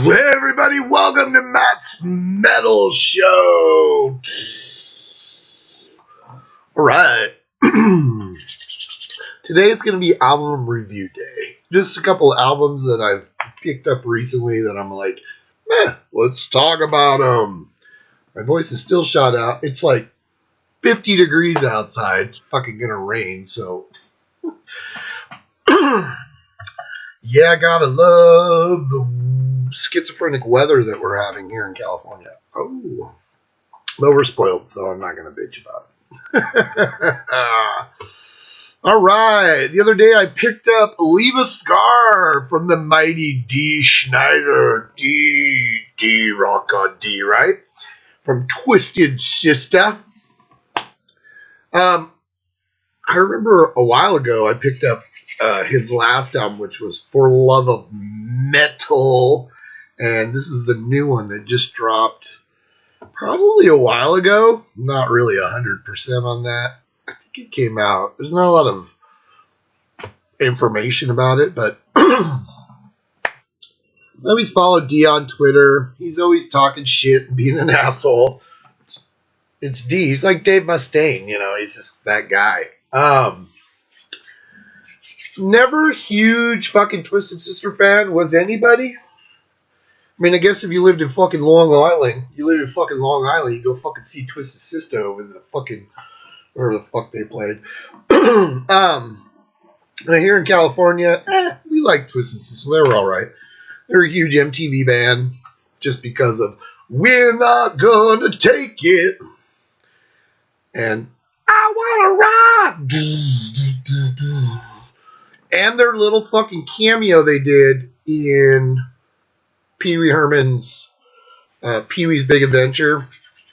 Hey everybody, welcome to Matt's Metal Show. Alright. Today is going to be album review day. Just a couple of albums that I've picked up recently that I'm like, let's talk about them. My voice is still shot out. It's like 50 degrees outside. It's fucking going to rain, so... Yeah, gotta love the schizophrenic weather that we're having here in California. Oh, well, we're spoiled, so I'm not going to bitch about it. All right. The other day I picked up Leave a Scar from the mighty D. Snider. D, rock on D, right? From Twisted Sister. I remember a while ago I picked up his last album, which was For Love of Metal. And this is the new one that just dropped probably a while ago. Not really 100% on that. I think it came out. There's not a lot of information about it, but I always follow D on Twitter. He's always talking shit and being an asshole. It's D. He's like Dave Mustaine, you know. He's just that guy. Never huge fucking Twisted Sister fan. Was anybody? I mean, I guess if you lived in fucking Long Island, you go fucking see Twisted Sister over the fucking, wherever the fuck they played. Here in California, we like Twisted Sister. They were alright. They're a huge MTV band just because of We're Not Gonna Take It. And I Wanna Rock. And their little fucking cameo they did in Pee Wee Herman's Pee Wee's Big Adventure,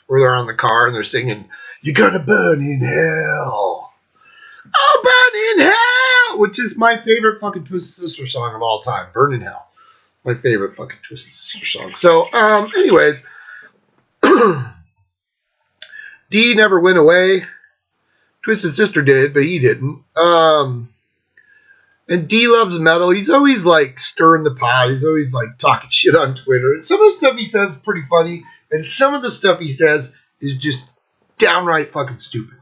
where they're on the car and they're singing, "You're gonna burn in hell. Oh, burn in hell!" Which is my favorite fucking Twisted Sister song of all time. Burn in Hell. My favorite fucking Twisted Sister song. So, anyways, D never went away. Twisted Sister did, but he didn't. And D loves metal. He's always like stirring the pot. He's always like talking shit on Twitter. And some of the stuff he says is pretty funny. And some of the stuff he says is just downright fucking stupid.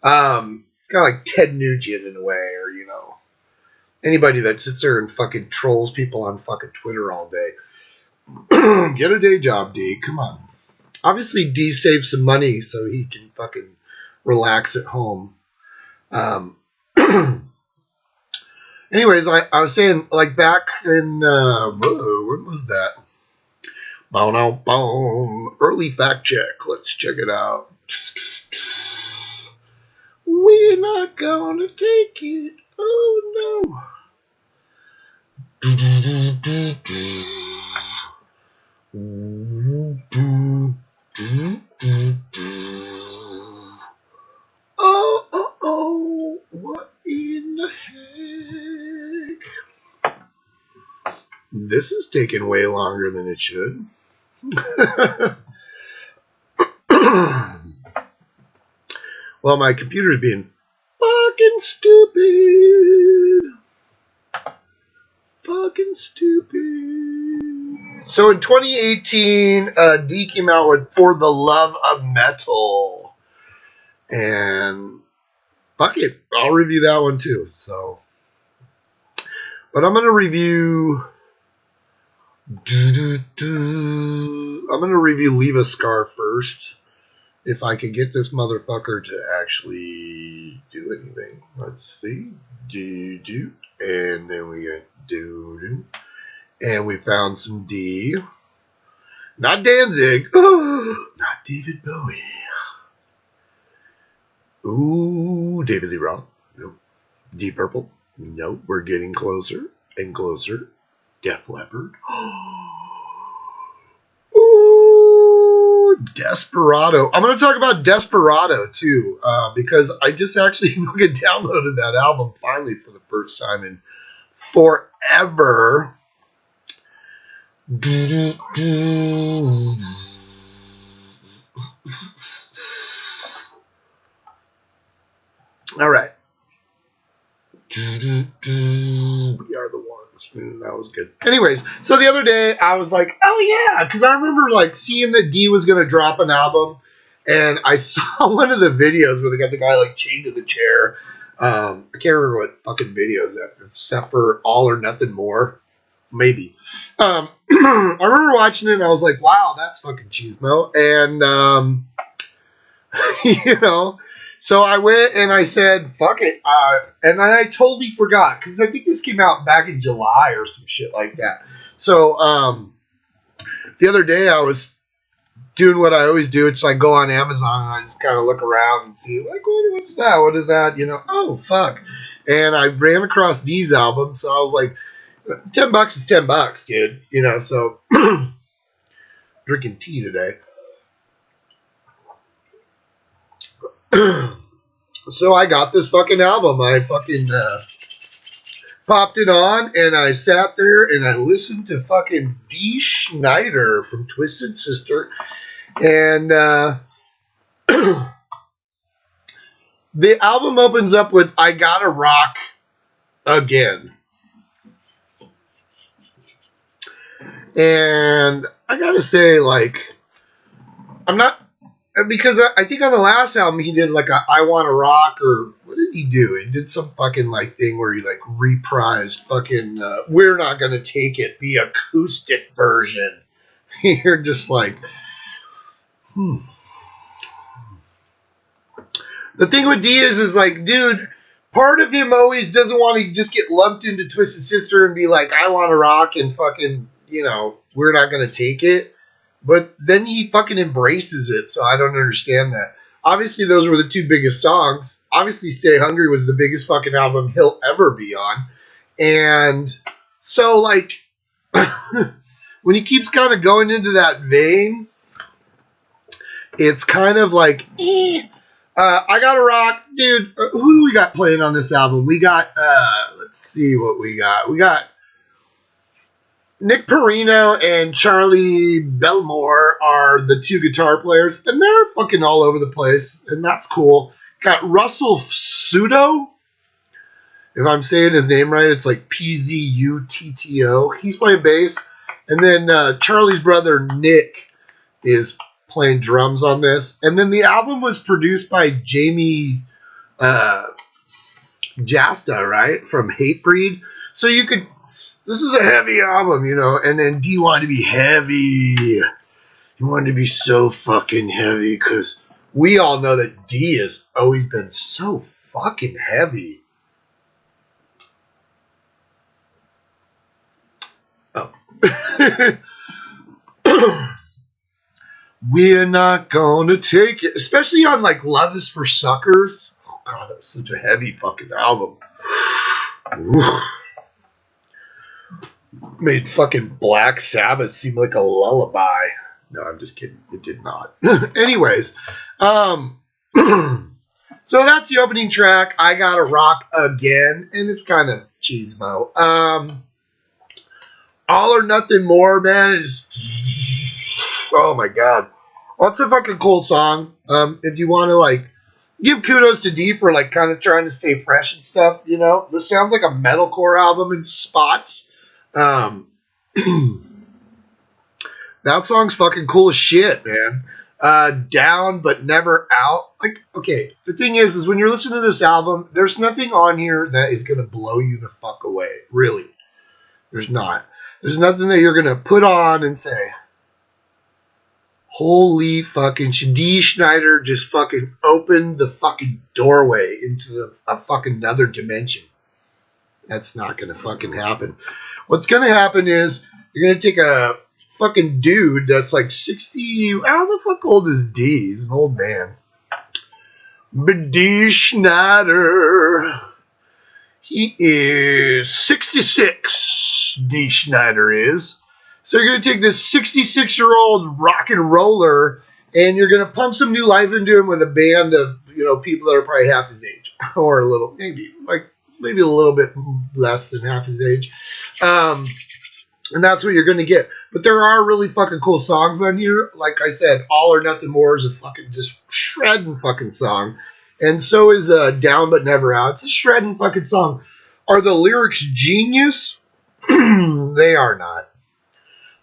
It's kind of like Ted Nugent in a way, or, you know, anybody that sits there and fucking trolls people on fucking Twitter all day. Get a day job, D. Come on. Obviously, D saves some money so he can fucking relax at home. Anyways, I was saying, like, back in, when was that? Early fact check. Let's check it out. We're not gonna take it. Oh, no. Oh, what in the heck? This is taking way longer than it should. Well, my computer's being fucking stupid. Fucking stupid. So in 2018, D came out with For the Love of Metal. And fuck it, I'll review that one too. So, but I'm gonna review. I'm gonna review Leave a Scar first, if I can get this motherfucker to actually do anything. Let's see, and then we got and we found some D. Not Danzig. Not David Bowie. Ooh, David Lee Roth. Nope. Deep Purple. Nope. We're getting closer and closer. Def Leppard. Ooh, Desperado. I'm going to talk about Desperado too, because I just actually downloaded that album finally for the first time in forever. All right. We are the ones. That was good. Anyways, so the other day I was like, oh yeah, because I remember like seeing that D was gonna drop an album, and I saw one of the videos where they got the guy like chained to the chair. I can't remember what fucking video is that, except for All or Nothing More, maybe. I remember watching it and I was like, wow, that's fucking cheesemo, and you know. So I went and I said, fuck it. And I totally forgot because I think this came out back in July or some shit like that. So the other day I was doing what I always do. It's like go on Amazon and I just kind of look around and see, like, what's that? What is that? You know, oh, fuck. And I ran across D's album. So I was like, $10 is $10, dude. You know, so drinking tea today. So I got this fucking album. I fucking popped it on and I sat there and I listened to fucking D. Snider from Twisted Sister. And the album opens up with I Gotta Rock Again. And I gotta say, like, I'm not, because I think on the last album he did like a I Wanna Rock, or what did he do? He did some fucking like thing where he like reprised fucking We're Not Gonna Take It, the acoustic version. You're just like, The thing with D is like, dude, part of him always doesn't want to just get lumped into Twisted Sister and be like, I Wanna Rock and fucking, you know, We're Not Gonna Take It. But then he fucking embraces it, so I don't understand that. Obviously, those were the two biggest songs. Obviously, Stay Hungry was the biggest fucking album he'll ever be on. And so, like, when he keeps kind of going into that vein, it's kind of like, I Gotta Rock. Dude, who do we got playing on this album? We got, let's see what we got. We got Nick Perino and Charlie Belmore are the two guitar players, and they're fucking all over the place, and that's cool. Got Russell Pseudo. If I'm saying his name right, it's like P-Z-U-T-T-O. He's playing bass. And then Charlie's brother, Nick, is playing drums on this. And then the album was produced by Jamie Jasta, right? From Hatebreed. So you could... This is a heavy album, you know, and then D wanted to be heavy. He wanted to be so fucking heavy because we all know that D has always been so fucking heavy. Oh. We're not gonna take it. Especially on, like, Love is for Suckers. Oh, God, that was such a heavy fucking album. Ooh. Made fucking Black Sabbath seem like a lullaby. No, I'm just kidding. It did not. Anyways, so that's the opening track. I Gotta Rock Again, and it's kind of cheesemo. All or Nothing More, man, is oh my god, what's a fucking cool song. If you want to like give kudos to D for like kind of trying to stay fresh and stuff, you know, this sounds like a metalcore album in spots. That song's fucking cool as shit, man. Down but Never Out. Like, okay, the thing is when you're listening to this album, there's nothing on here that is gonna blow you the fuck away. Really, there's not. There's nothing that you're gonna put on and say, holy fucking D. Snider just fucking opened the fucking doorway into a fucking another dimension. That's not gonna fucking happen. What's going to happen is you're going to take a fucking dude that's like 60. How the fuck old is D? He's an old man. But D. Snider, he is 66. D. Snider is. So you're going to take this 66-year-old rock and roller and you're going to pump some new life into him with a band of, you know, people that are probably half his age. Or a little, maybe a little bit less than half his age. And that's what you're going to get. But there are really fucking cool songs on here. Like I said, All or Nothing More is a fucking just shredding fucking song. And so is Down But Never Out. It's a shredding fucking song. Are the lyrics genius? They are not.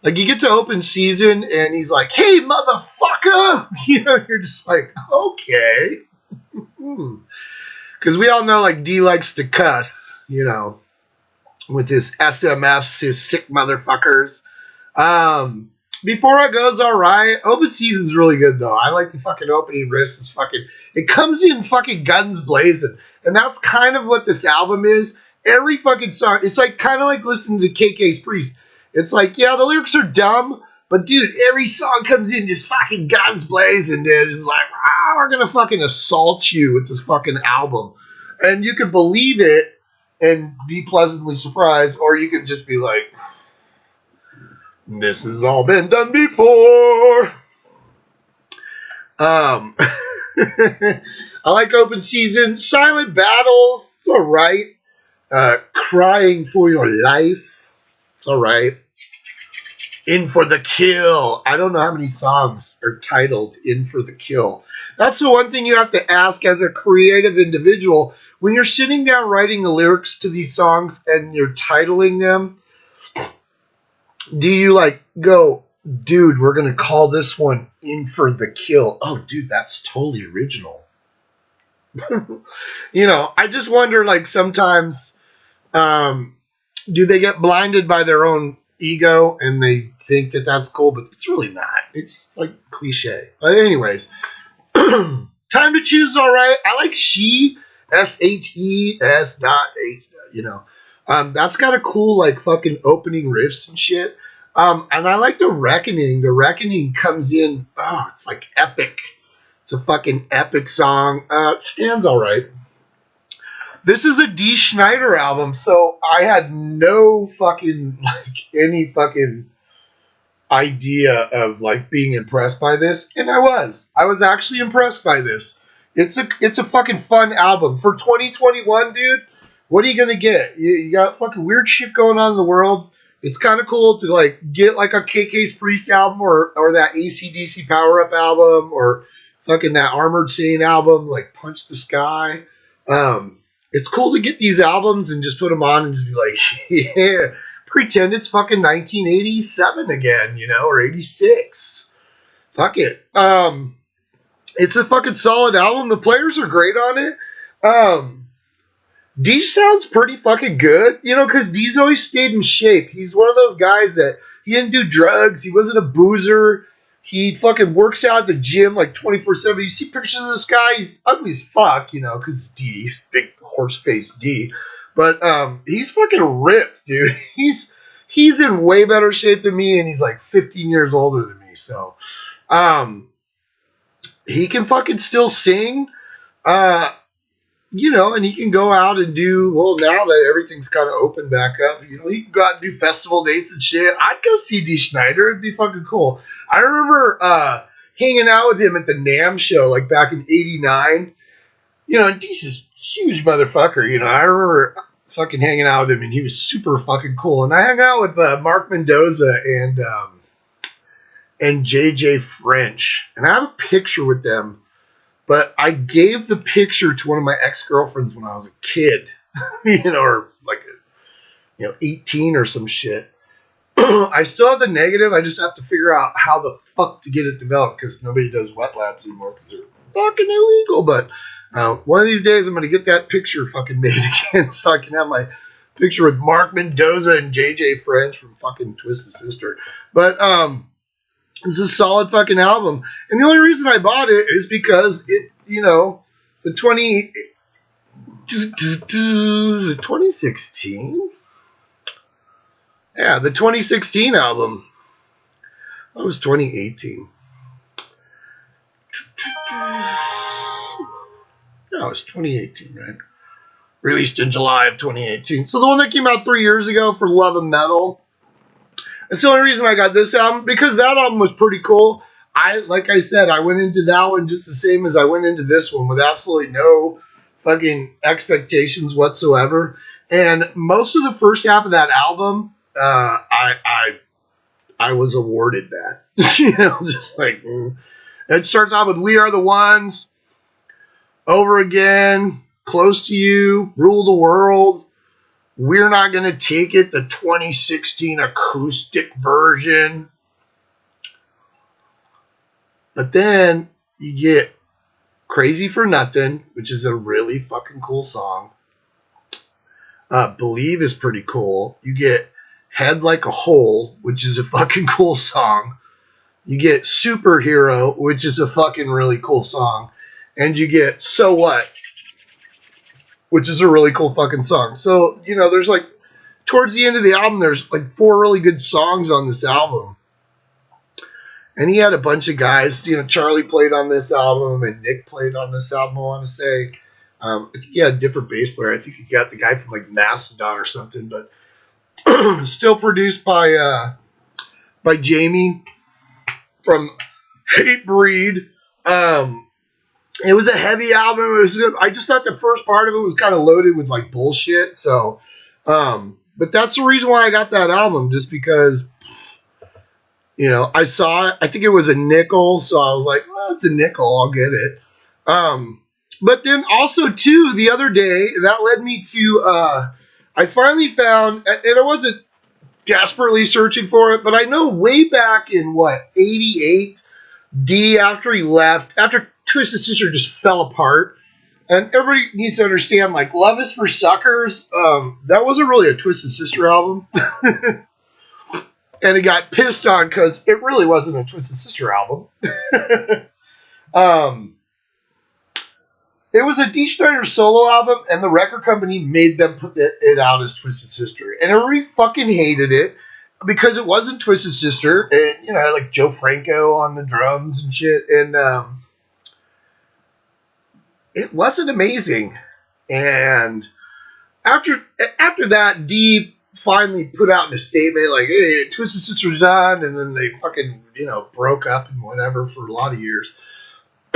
Like, you get to open season, and he's like, "Hey, motherfucker!" You know, you're just like, okay. Because we all know, like, D likes to cuss, you know, with his SMFs, his sick motherfuckers. Before I goes alright. Open season's really good though. I like the fucking opening riffs. It's fucking, it comes in fucking guns blazing. And that's kind of what this album is. Every fucking song, it's like kind of like listening to KK's Priest. It's like, yeah, the lyrics are dumb, but dude, every song comes in just fucking guns blazing, dude. It's like, we're gonna fucking assault you with this fucking album. And you can believe it and be pleasantly surprised, or you could just be like, this has all been done before. I like open season. Silent battles. It's alright. Crying for your life. It's alright. In for the kill. I don't know how many songs are titled In for the Kill. That's the one thing you have to ask as a creative individual. When you're sitting down writing the lyrics to these songs and you're titling them, do you like go, dude, we're going to call this one In for the Kill? Oh, dude, that's totally original. You know, I just wonder, like, sometimes, do they get blinded by their own ego and they think that that's cool, but it's really not. It's like cliche. But anyways, Time to Choose is all right. I like She, SHES dot H, you know. That's got a cool, like, fucking opening riffs and shit. And I like The Reckoning. The Reckoning comes in, it's like epic. It's a fucking epic song. It stands all right. This is a D. Snider album, so I had no fucking, like, any fucking idea of, like, being impressed by this, and I was. I was actually impressed by this. It's a fucking fun album. For 2021, dude, what are you gonna get? You got fucking weird shit going on in the world. It's kind of cool to, like, get, like, a KK's Priest album or that AC/DC Power Up album or fucking that Armored Saint album, like Punch the Sky. It's cool to get these albums and just put them on and just be like, yeah, pretend it's fucking 1987 again, you know, or 86. Fuck it. It's a fucking solid album. The players are great on it. D sounds pretty fucking good, you know, because D's always stayed in shape. He's one of those guys that he didn't do drugs. He wasn't a boozer. He fucking works out at the gym like 24/7. You see pictures of this guy, he's ugly as fuck, you know, because D, big horse face D. But he's fucking ripped, dude. He's in way better shape than me, and he's like 15 years older than me. So he can fucking still sing. You know, and he can go out and do, well, now that everything's kind of open back up, you know, he can go out and do festival dates and shit. I'd go see D. Snider. It'd be fucking cool. I remember hanging out with him at the NAMM show, like, back in 89. You know, and D's this huge motherfucker, you know. I remember fucking hanging out with him, and he was super fucking cool. And I hung out with Mark Mendoza and JJ French. And I have a picture with them. But I gave the picture to one of my ex-girlfriends when I was a kid, you know, or like, 18 or some shit. I still have the negative. I just have to figure out how the fuck to get it developed because nobody does wet labs anymore because they're fucking illegal. But one of these days I'm going to get that picture fucking made again so I can have my picture with Mark Mendoza and JJ French from fucking Twisted Sister. But, it's a solid fucking album. And the only reason I bought it is because it, you know, the 2016? Yeah, the 2016 album. That was 2018. No, it was 2018, right? Released in July of 2018. So the one that came out 3 years ago for Love and Metal. That's the only reason I got this album, because that album was pretty cool. Like I said, I went into that one just the same as I went into this one, with absolutely no fucking expectations whatsoever. And most of the first half of that album, I was awarded that. You know, just like, It starts out with We Are the Ones, Over Again, Close to You, Rule the World. We're Not Gonna Take It, the 2016 acoustic version. But then you get Crazy for Nothing, which is a really fucking cool song. Believe is pretty cool. You get Head Like a Hole, which is a fucking cool song. You get Superhero, which is a fucking really cool song. And you get So What, which is a really cool fucking song. So, you know, there's like, towards the end of the album, there's like 4 really good songs on this album. And he had a bunch of guys, you know, Charlie played on this album and Nick played on this album, I want to say. I think he had a different bass player. I think he got the guy from like Mastodon or something, but still produced by Jamie from Hatebreed. It was a heavy album. I just thought the first part of it was kind of loaded with like bullshit. So, but that's the reason why I got that album, just because, you know, I saw it. I think it was a nickel, so I was like, well, it's a nickel. I'll get it. But then also, too, the other day, that led me to, I finally found, and I wasn't desperately searching for it, but I know way back in, 88, D, after he left, after Twisted Sister just fell apart, and everybody needs to understand, like, Love is for Suckers, that wasn't really a Twisted Sister album. And it got pissed on because it really wasn't a Twisted Sister album. It was a D. Snider solo album, and the record company made them put it out as Twisted Sister. And everybody fucking hated it because it wasn't Twisted Sister. And, you know, like Joe Franco on the drums and shit. And it wasn't amazing. And after that, D finally put out a statement like, hey, Twisted Sister's done. And then they fucking, you know, broke up and whatever for a lot of years.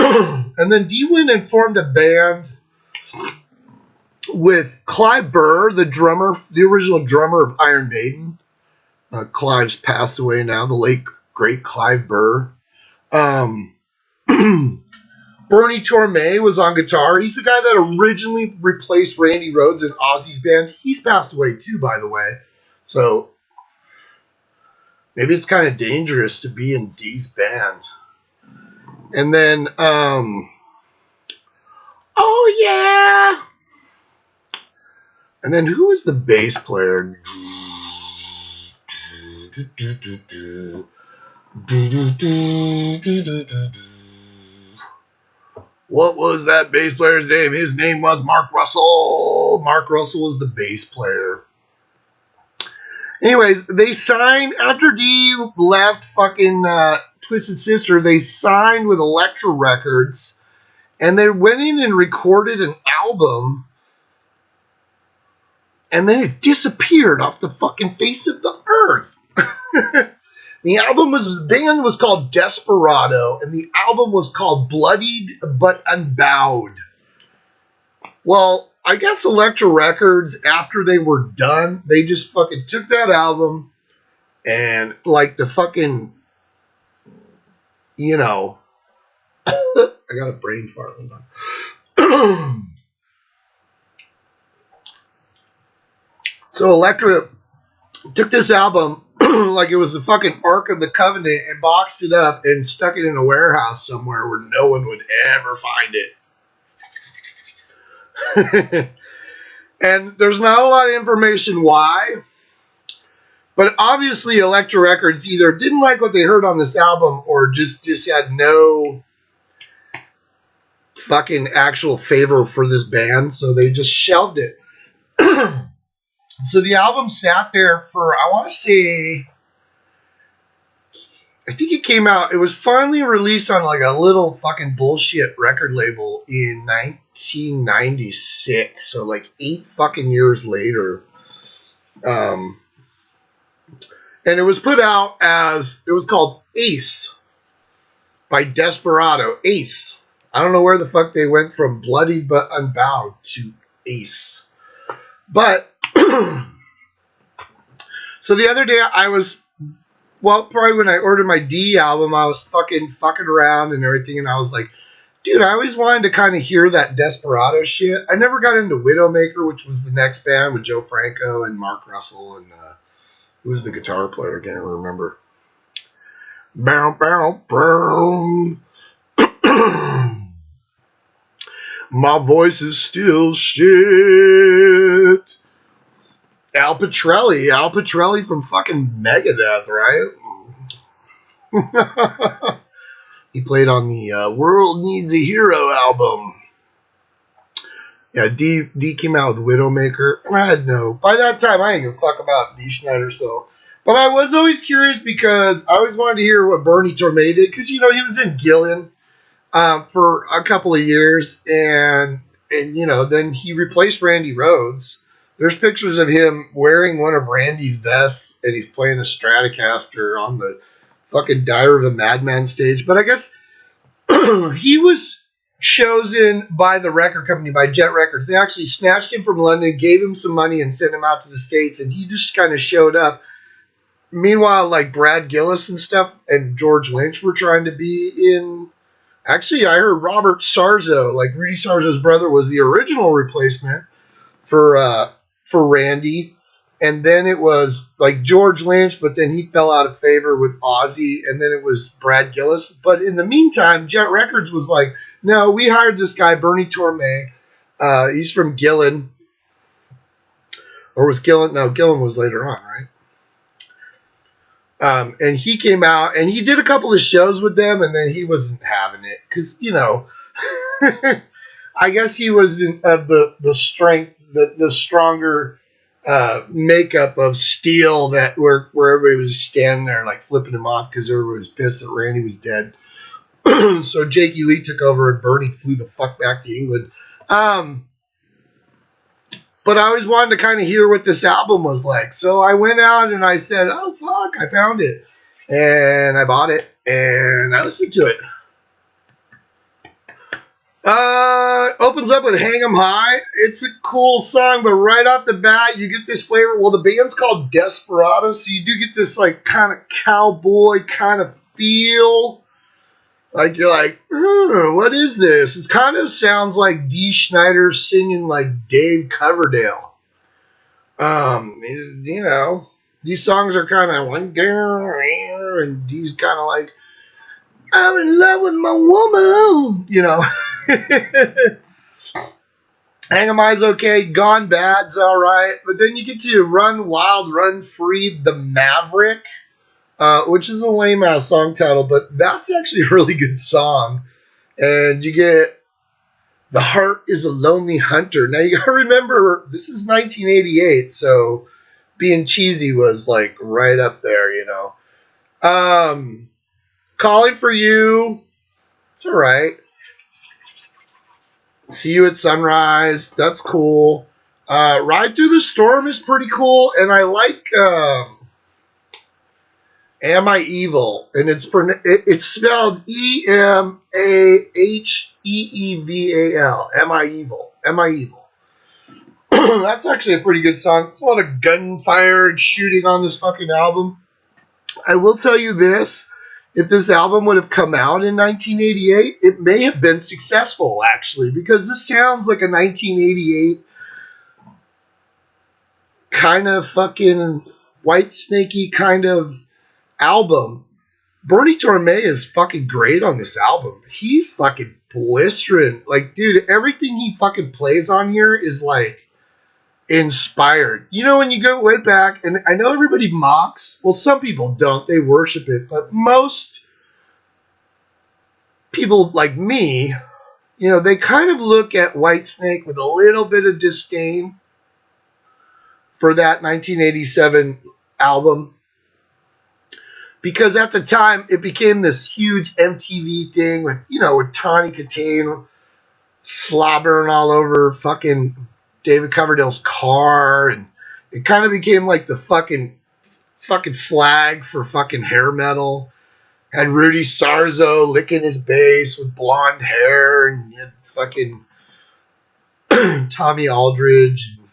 And then D went and formed a band with Clive Burr, the drummer, the original drummer of Iron Maiden. Clive's passed away now, the late, great Clive Burr. Bernie Torme was on guitar. He's the guy that originally replaced Randy Rhoads in Ozzy's band. He's passed away too, by the way. So maybe it's kind of dangerous to be in D's band. And then, oh yeah! And then who was the bass player? What was that bass player's name? His name was Mark Russell. Mark Russell was the bass player. Anyways, they signed, after D left fucking Twisted Sister, they signed with Elektra Records, and they went in and recorded an album, and then it disappeared off the fucking face of the earth. The band was called Desperado, and the album was called Bloodied but Unbowed. Well, I guess Elektra Records, after they were done, they just fucking took that album and, like, the fucking, you know, I got a brain fart. Hold on. So Elektra took this album like it was the fucking Ark of the Covenant and boxed it up and stuck it in a warehouse somewhere where no one would ever find it. And there's not a lot of information why, but obviously Elektra Records either didn't like what they heard on this album or just had no fucking actual favor for this band, so they just shelved it. So the album sat there for, I want to say, I think it came out, it was finally released on like a little fucking bullshit record label in 1996, so like 8 fucking years later. And it was put out as, it was called Ace by Desperado. Ace. I don't know where the fuck they went from Bloody but Unbowed to Ace. But, so the other day I was, well, probably when I ordered my D album, I was fucking around and everything, and I was like, Dude, I always wanted to kind of hear that Desperado shit. I never got into Widowmaker, which was the next band with Joe Franco and Mark Russell and who was the guitar player? I can't remember. Bow, bow, bow. My voice is still shit. Al Pitrelli from fucking Megadeth, right? He played on the World Needs a Hero album. Yeah, D came out with Widowmaker, and I had by that time, I didn't give a fuck about D. Snider, so. But I was always curious because I always wanted to hear what Bernie Torme did, because, he was in Gillan for a couple of years, and then he replaced Randy Rhoads. There's pictures of him wearing one of Randy's vests, and he's playing a Stratocaster on the fucking Dire of a Madman stage. But I guess he was chosen by the record company, by Jet Records. They actually snatched him from London, gave him some money, and sent him out to the States, and he just kind of showed up. Meanwhile, like Brad Gillis and stuff and George Lynch were trying to be in. Actually, I heard Robert Sarzo, like Rudy Sarzo's brother, was the original replacement for Randy. And then it was like George Lynch, but then he fell out of favor with Ozzy, and then it was Brad Gillis. But in the meantime, Jet Records was like, no, we hired this guy, Bernie Torme. He's from Gillan. Or was Gillan? No, Gillan was later on, right? And he came out, and he did a couple of shows with them, and then he wasn't having it. Because, I guess he was of the strength, the stronger makeup of steel that where everybody was standing there like flipping him off because everybody was pissed that Randy was dead. So Jakey Lee took over and Bernie flew the fuck back to England. But I always wanted to kind of hear what this album was like. So I went out and I said, oh fuck, I found it. And I bought it and I listened to it. Opens up with Hang 'em High. It's a cool song, but right off the bat, you get this flavor. Well, the band's called Desperado, so you do get this like kind of cowboy kind of feel. Like you're like, what is this? It kind of sounds like Dee Snider singing like Dave Coverdale. These songs are kind of like, and Dee's kind of like, I'm in love with my woman, Hang 'em High's okay. Gone Bad's alright. But then you get to Run Wild, Run Free, The Maverick, which is a lame-ass song title, but that's actually a really good song. And you get The Heart is a Lonely Hunter. Now you gotta remember, this is 1988, so being cheesy was like right up there, Calling for You, it's alright. See You at Sunrise, that's cool. Ride Through the Storm is pretty cool, and I like Am I Evil, and it's spelled Emahheeval. Am I Evil? Am I Evil? That's actually a pretty good song. It's a lot of gunfire and shooting on this fucking album. I will tell you this. If this album would have come out in 1988, it may have been successful, actually, because this sounds like a 1988 kind of fucking Whitesnake-y kind of album. Bernie Torme is fucking great on this album. He's fucking blistering. Like, dude, everything he fucking plays on here is like inspired. When you go way back, and I know everybody mocks, well, some people don't, they worship it, but most people like me, they kind of look at Whitesnake with a little bit of disdain for that 1987 album, because at the time it became this huge MTV thing with Tawny Katane slobbering all over fucking David Coverdale's car, and it kind of became like the fucking flag for fucking hair metal. Had Rudy Sarzo licking his bass with blonde hair, and you had fucking Tommy Aldridge, and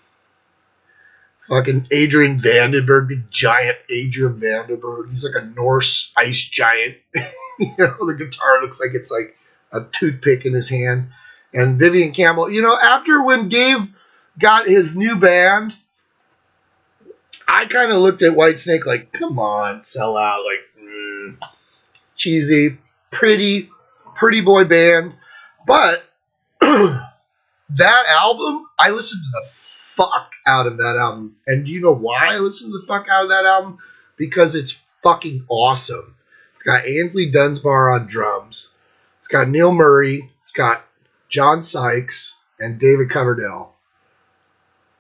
fucking Adrian Vandenberg, big giant Adrian Vandenberg. He's like a Norse ice giant. The guitar looks like it's like a toothpick in his hand. And Vivian Campbell, after when Dave got his new band, I kind of looked at Whitesnake like, come on, sell out, like, cheesy, pretty boy band. But that album, I listened to the fuck out of that album. And do you know why I listened to the fuck out of that album? Because it's fucking awesome. It's got Ainsley Dunsmore on drums. It's got Neil Murray. It's got John Sykes and David Coverdale.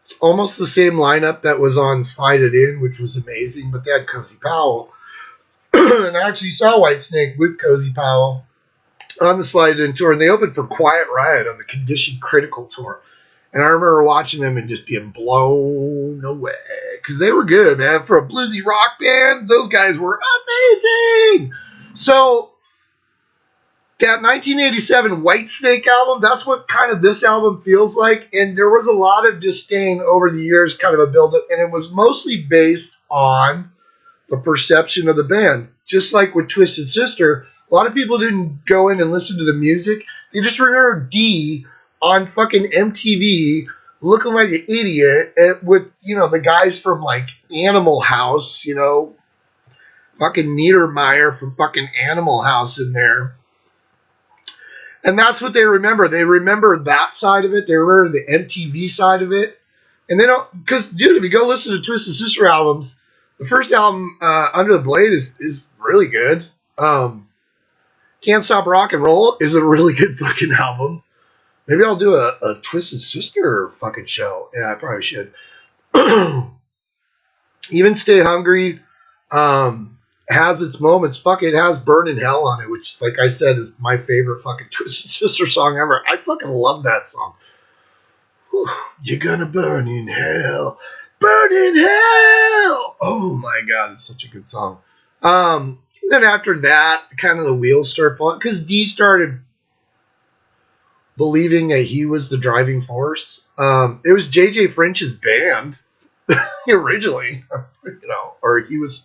It's almost the same lineup that was on Slide It In, which was amazing, but they had Cozy Powell. And I actually saw Whitesnake with Cozy Powell on the Slide It In tour, and they opened for Quiet Riot on the Condition Critical tour. And I remember watching them and just being blown away because they were good, man. For a bluesy rock band, those guys were amazing. So that 1987 Whitesnake album, that's what kind of this album feels like. And there was a lot of disdain over the years, kind of a build-up, and it was mostly based on the perception of the band. Just like with Twisted Sister, a lot of people didn't go in and listen to the music. They just remember Dee on fucking MTV looking like an idiot with, the guys from like Animal House, fucking Niedermeyer from fucking Animal House in there. And that's what they remember. They remember that side of it. They remember the MTV side of it. And they don't, because, dude, if you go listen to Twisted Sister albums, the first album, Under the Blade, is really good. Can't Stop Rock and Roll is a really good fucking album. Maybe I'll do a Twisted Sister fucking show. Yeah, I probably should. Even Stay Hungry has its moments. Fuck, it has Burn in Hell on it, which, like I said, is my favorite fucking Twisted Sister song ever. I fucking love that song. Whew, you're gonna burn in hell. Burn in hell! Oh my god, it's such a good song. Then after that, kind of the wheels start falling, because Dee started believing that he was the driving force. It was J.J. French's band originally, or he was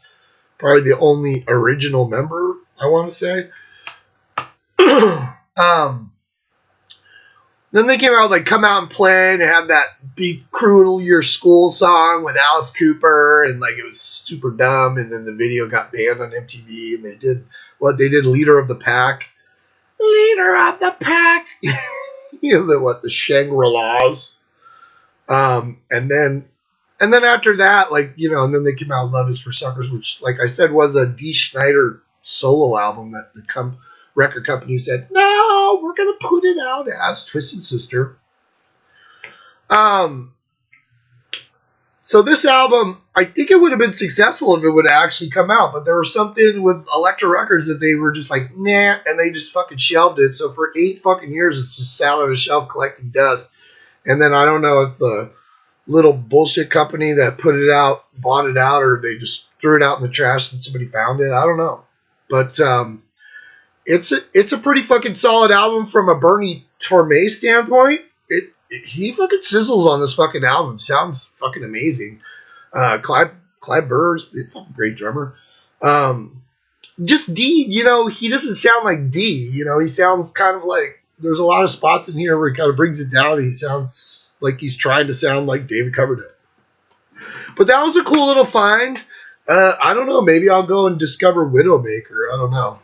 probably the only original member, I want to say. Then they came out with, like, Come Out and Play, and have that Be Cruel Your School song with Alice Cooper, and, like, it was super dumb, and then the video got banned on MTV, and they did Leader of the Pack. Leader of the Pack! The Shangri-Las. And then after that, like, and then they came out with Love Is for Suckers, which, like I said, was a Dee Snider solo album that the record company said, no, we're going to put it out as Twisted Sister. So this album, I think it would have been successful if it would have actually come out, but there was something with Elektra Records that they were just like, nah, and they just fucking shelved it. So for 8 fucking years, it's just sat on a shelf collecting dust. And then I don't know if the little bullshit company that put it out bought it out, or they just threw it out in the trash and somebody found it. I don't know. But it's a pretty fucking solid album from a Bernie Torme standpoint. He fucking sizzles on this fucking album. Sounds fucking amazing. Clive Burr's a fucking great drummer. Just Dee, he doesn't sound like Dee. He sounds kind of like, there's a lot of spots in here where he kind of brings it down. He sounds like he's trying to sound like David Coverdale. But that was a cool little find. I don't know. Maybe I'll go and discover Widowmaker. I don't know.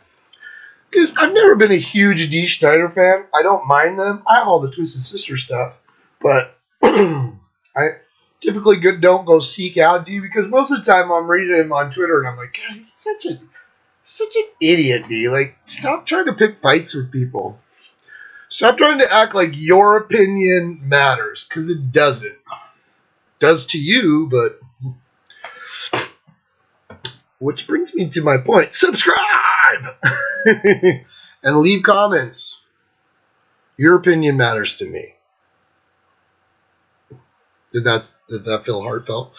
Because I've never been a huge Dee Snider fan. I don't mind them. I have all the Twisted Sister stuff. But I typically don't go seek out Dee, because most of the time I'm reading him on Twitter and I'm like, God, he's such an idiot, Dee. Like, stop trying to pick fights with people. Stop trying to act like your opinion matters, because it doesn't. It does to you, but... Which brings me to my point. Subscribe! And leave comments. Your opinion matters to me. Did that feel heartfelt?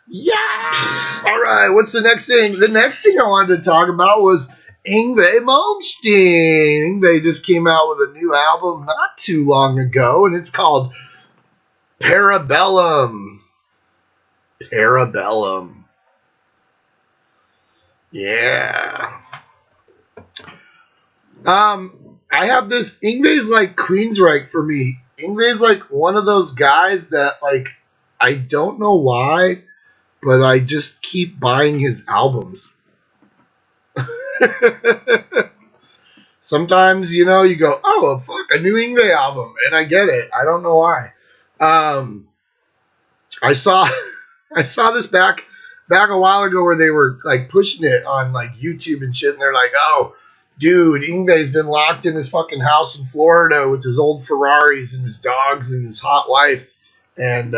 Yeah! Alright, what's the next thing? The next thing I wanted to talk about was Yngwie Malmsteen. Yngwie just came out with a new album not too long ago, and it's called Parabellum. Yeah. I have this. Yngwie's like Queensryche for me. Yngwie's like one of those guys that like I don't know why, but I just keep buying his albums. Sometimes you go, oh well, fuck, a new Yngwie album, and I get it. I don't know why. Um, I saw I saw this back a while ago where they were like pushing it on like YouTube and shit, and they're like, oh, dude, Yngwie's been locked in his fucking house in Florida with his old Ferraris and his dogs and his hot wife, and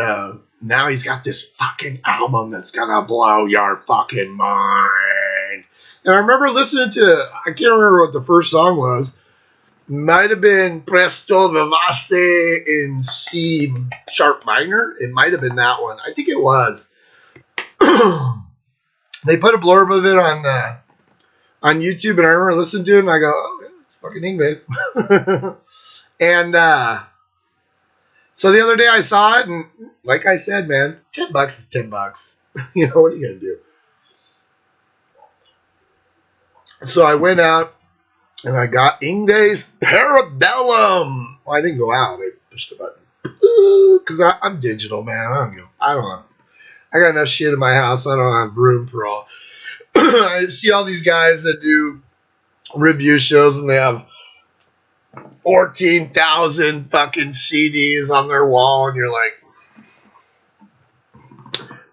now he's got this fucking album that's gonna blow your fucking mind. And I remember listening to, I can't remember what the first song was. Might have been Presto Vivace in C sharp minor. It might have been that one. I think it was. They put a blurb of it on YouTube, and I remember listening to it, and I go, "Oh, yeah, it's fucking Yngwie." And so the other day I saw it, and like I said, man, $10 is $10. What are you gonna do? So I went out and I got Yngwie's Parabellum. Well, I didn't go out. I pushed the button because I'm digital, man. I got enough shit in my house. I don't have room for all. I see all these guys that do review shows and they have 14,000 fucking CDs on their wall, and you're like,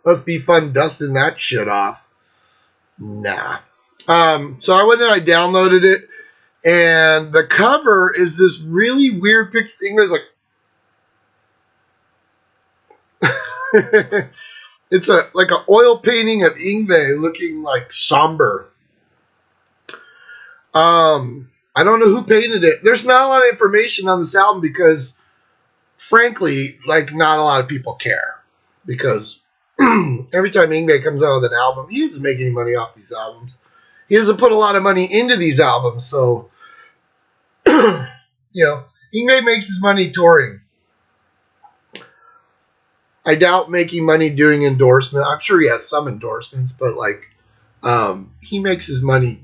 must be fun dusting that shit off. Nah. So I went and I downloaded it, and the cover is this really weird picture. English like it's like an oil painting of Yngwie looking like somber. I don't know who painted it. There's not a lot of information on this album because, frankly, like not a lot of people care. Because every time Yngwie comes out with an album, he doesn't make any money off these albums. He doesn't put a lot of money into these albums, so Yngwie makes his money touring. I doubt making money doing endorsement. I'm sure he has some endorsements, but like he makes his money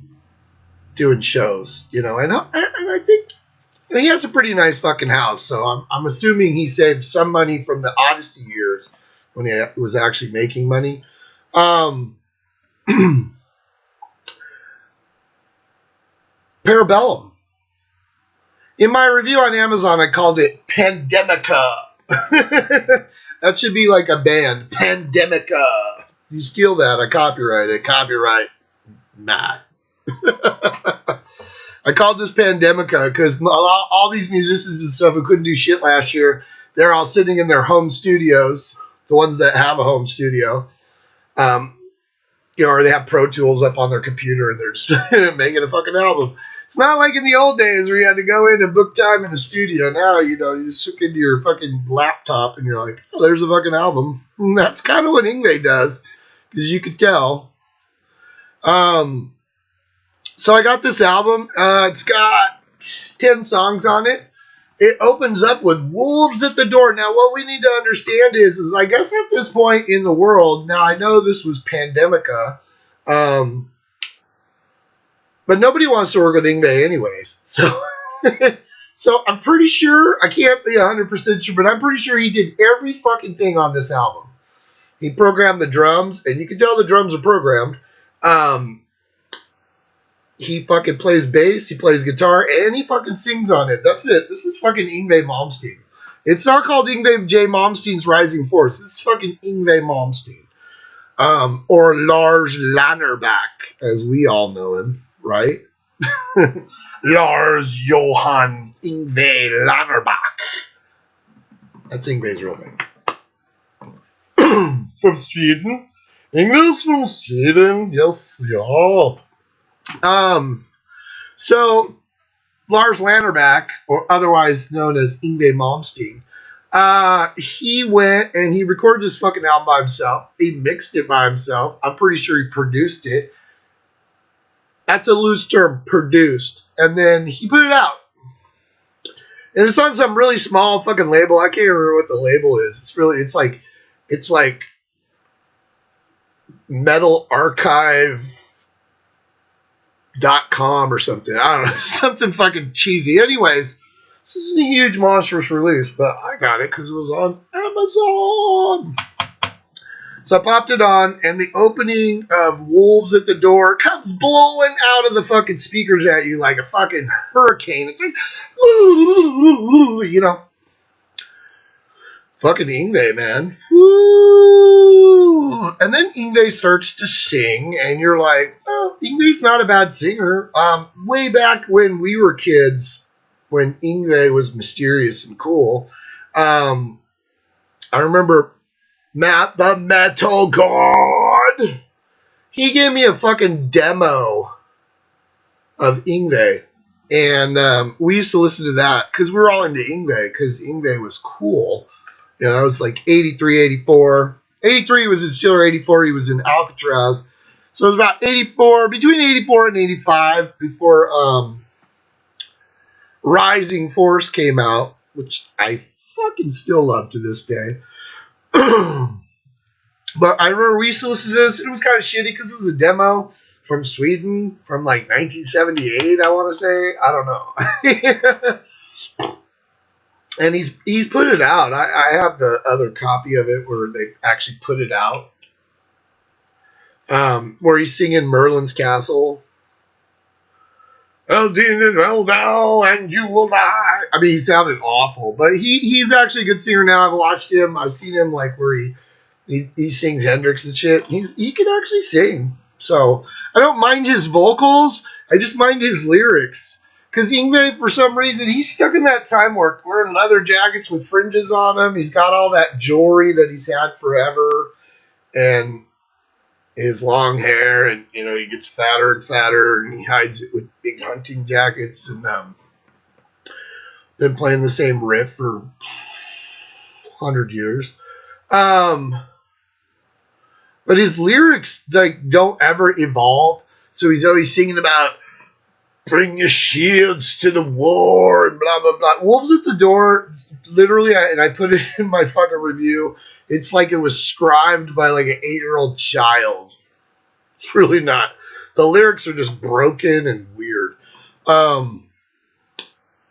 doing shows, and I think he has a pretty nice fucking house. So I'm assuming he saved some money from the Odyssey years when he was actually making money. Parabellum. In my review on Amazon, I called it Pandemica. That should be like a band. Pandemica. You steal that, I copyright it. Copyright. Nah. I called this Pandemica because all these musicians and stuff who couldn't do shit last year, they're all sitting in their home studios, the ones that have a home studio, or they have Pro Tools up on their computer and they're just making a fucking album. It's not like in the old days where you had to go in and book time in the studio. Now, you just hook into your fucking laptop and you're like, oh, there's a fucking album. And that's kind of what Yngwie does, because you could tell. So I got this album. It's got 10 songs on it. It opens up with wolves at the door. Now, what we need to understand is I guess at this point in the world, now I know this was Pandemica, but nobody wants to work with Yngwie anyways. So, so I'm pretty sure, I can't be 100% sure, but I'm pretty sure he did every fucking thing on this album. He programmed the drums, and you can tell the drums are programmed. He fucking plays bass, he plays guitar, and he fucking sings on it. That's it. This is fucking Yngwie Malmsteen. It's not called Yngwie J. Malmsteen's Rising Force. It's fucking Yngwie Malmsteen. Or Lars Lannerbach, as we all know him, right? Lars Johan Yngwie Lannerbach. That's Yngwie's real name. From Sweden. Yngwie's from Sweden. Yes, yeah. So Lars Lannerbach, or otherwise known as Yngwie Malmsteen, he went and he recorded this fucking album by himself. He mixed it by himself. I'm pretty sure he produced it. That's a loose term, produced. And then he put it out. And it's on some really small fucking label. I can't remember what the label is. It's like Metal Archive .com or something. I don't know. Something fucking cheesy. Anyways, this isn't a huge monstrous release, but I got it because it was on Amazon. So I popped it on, and the opening of Wolves at the Door comes blowing out of the fucking speakers at you like a fucking hurricane. It's like, you know, fucking Yngwie, man. Woo! And then Yngwie starts to sing, and you're like, oh, Yngwie's not a bad singer. Way back when we were kids, when Yngwie was mysterious and cool, I remember Matt the Metal God. He gave me a fucking demo of Yngwie. And we used to listen to that because we were all into Yngwie because Yngwie was cool. You know, it was like 83, 84. 83 was in Steeler, 84 he was in Alcatraz. So it was about 84, between 84 and 85 before Rising Force came out, which I fucking still love to this day. But I remember we used to listen to this. It was kind of shitty because it was a demo from Sweden from like 1978, I want to say. I don't know. And he's put it out. I have the other copy of it where they actually put it out. Where he's singing Merlin's Castle. Well, now and you will die. I mean, he sounded awful, but he's actually a good singer now. I've watched him. I've seen him like where he sings Hendrix and shit. He can actually sing. So I don't mind his vocals. I just mind his lyrics. Because Yngwie, for some reason, he's stuck in that time where wearing leather jackets with fringes on him. He's got all that jewelry that he's had forever. And his long hair. And, you know, he gets fatter and fatter. And he hides it with big hunting jackets. And been playing the same riff for 100 years. But his lyrics like don't ever evolve. So he's always singing about bring your shields to the war and blah blah blah. Wolves at the Door, literally, and I put it in my fucking review. It's like it was scribed by like an 8-year-old child. It's really not. The lyrics are just broken and weird.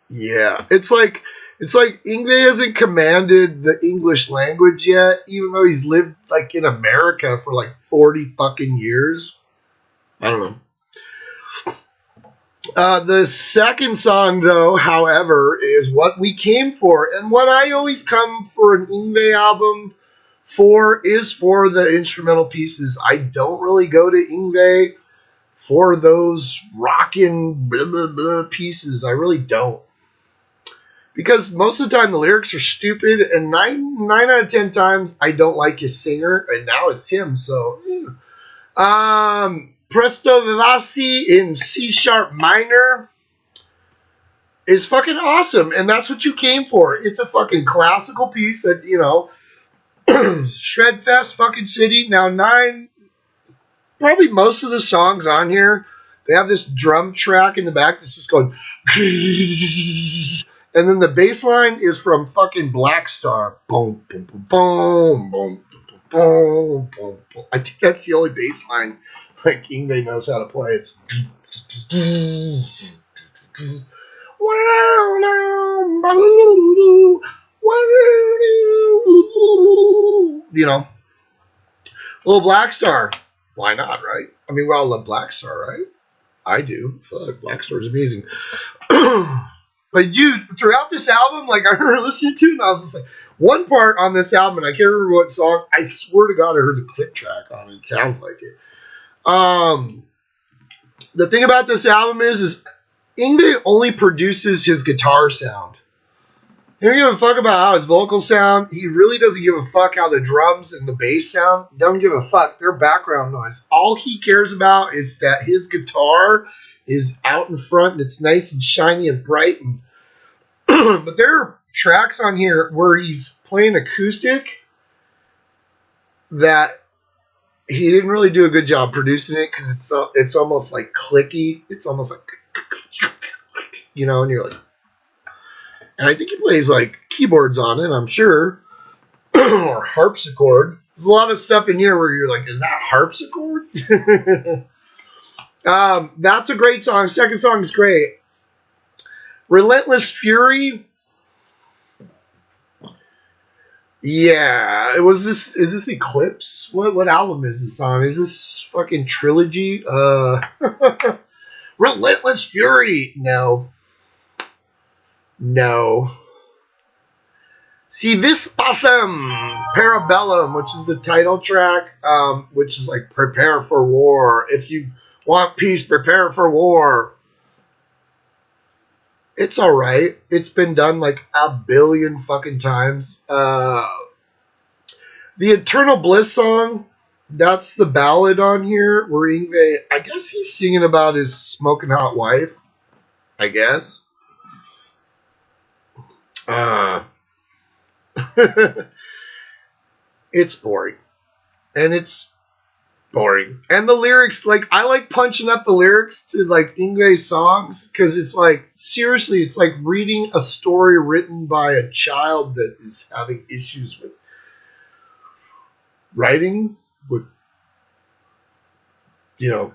Yeah, it's like Yngwie hasn't commanded the English language yet, even though he's lived like in America for like 40 fucking years. I don't know. The second song, though, however, is What We Came For. And what I always come for an Yngwie album for is for the instrumental pieces. I don't really go to Yngwie for those rockin' blah, blah, blah pieces. I really don't. Because most of the time the lyrics are stupid, and 9 out of 10 times I don't like his singer, and now it's him, so... Presto Vivace in C sharp minor is fucking awesome, and that's what you came for. It's a fucking classical piece that, you know, Shredfest fucking city. Now, probably most of the songs on here, they have this drum track in the back that's just going, and then the bass line is from fucking Black Star. Boom, boom, boom, boom, boom, boom, boom, boom. I think that's the only bass line like Yngwie knows how to play. It's you know, little Black Star. Why not, right? I mean, we all love Black Star, right? I do. Fuck, Black Star is amazing. But throughout this album, like I remember listening to it, and I was just like, one part on this album, and I can't remember what song. I swear to God, I heard the click track on it. It sounds like it. The thing about this album is Yngwie only produces his guitar sound. He don't give a fuck about how his vocals sound. He really doesn't give a fuck how the drums and the bass sound. Don't give a fuck. They're background noise. All he cares about is that his guitar is out in front and it's nice and shiny and bright. And but there are tracks on here where he's playing acoustic that he didn't really do a good job producing it because it's almost like clicky. It's almost like, you know, and you're like, and I think he plays like keyboards on it, I'm sure, or harpsichord. There's a lot of stuff in here where you're like, is that harpsichord? That's a great song. Second song's great. Relentless Fury. Yeah, it was this. Is this Eclipse? What album is this on? Is this fucking trilogy? Relentless Fury. No, no. See this awesome Parabellum, which is the title track, which is like prepare for war. If you want peace, prepare for war. It's all right. It's been done like a billion fucking times. The Eternal Bliss song, that's the ballad on here where Yngwie, I guess he's singing about his smoking hot wife. I guess. Uh, it's boring. And it's boring. And the lyrics, like, I like punching up the lyrics to, like, Yngwie songs because it's like, seriously, it's like reading a story written by a child that is having issues with writing, with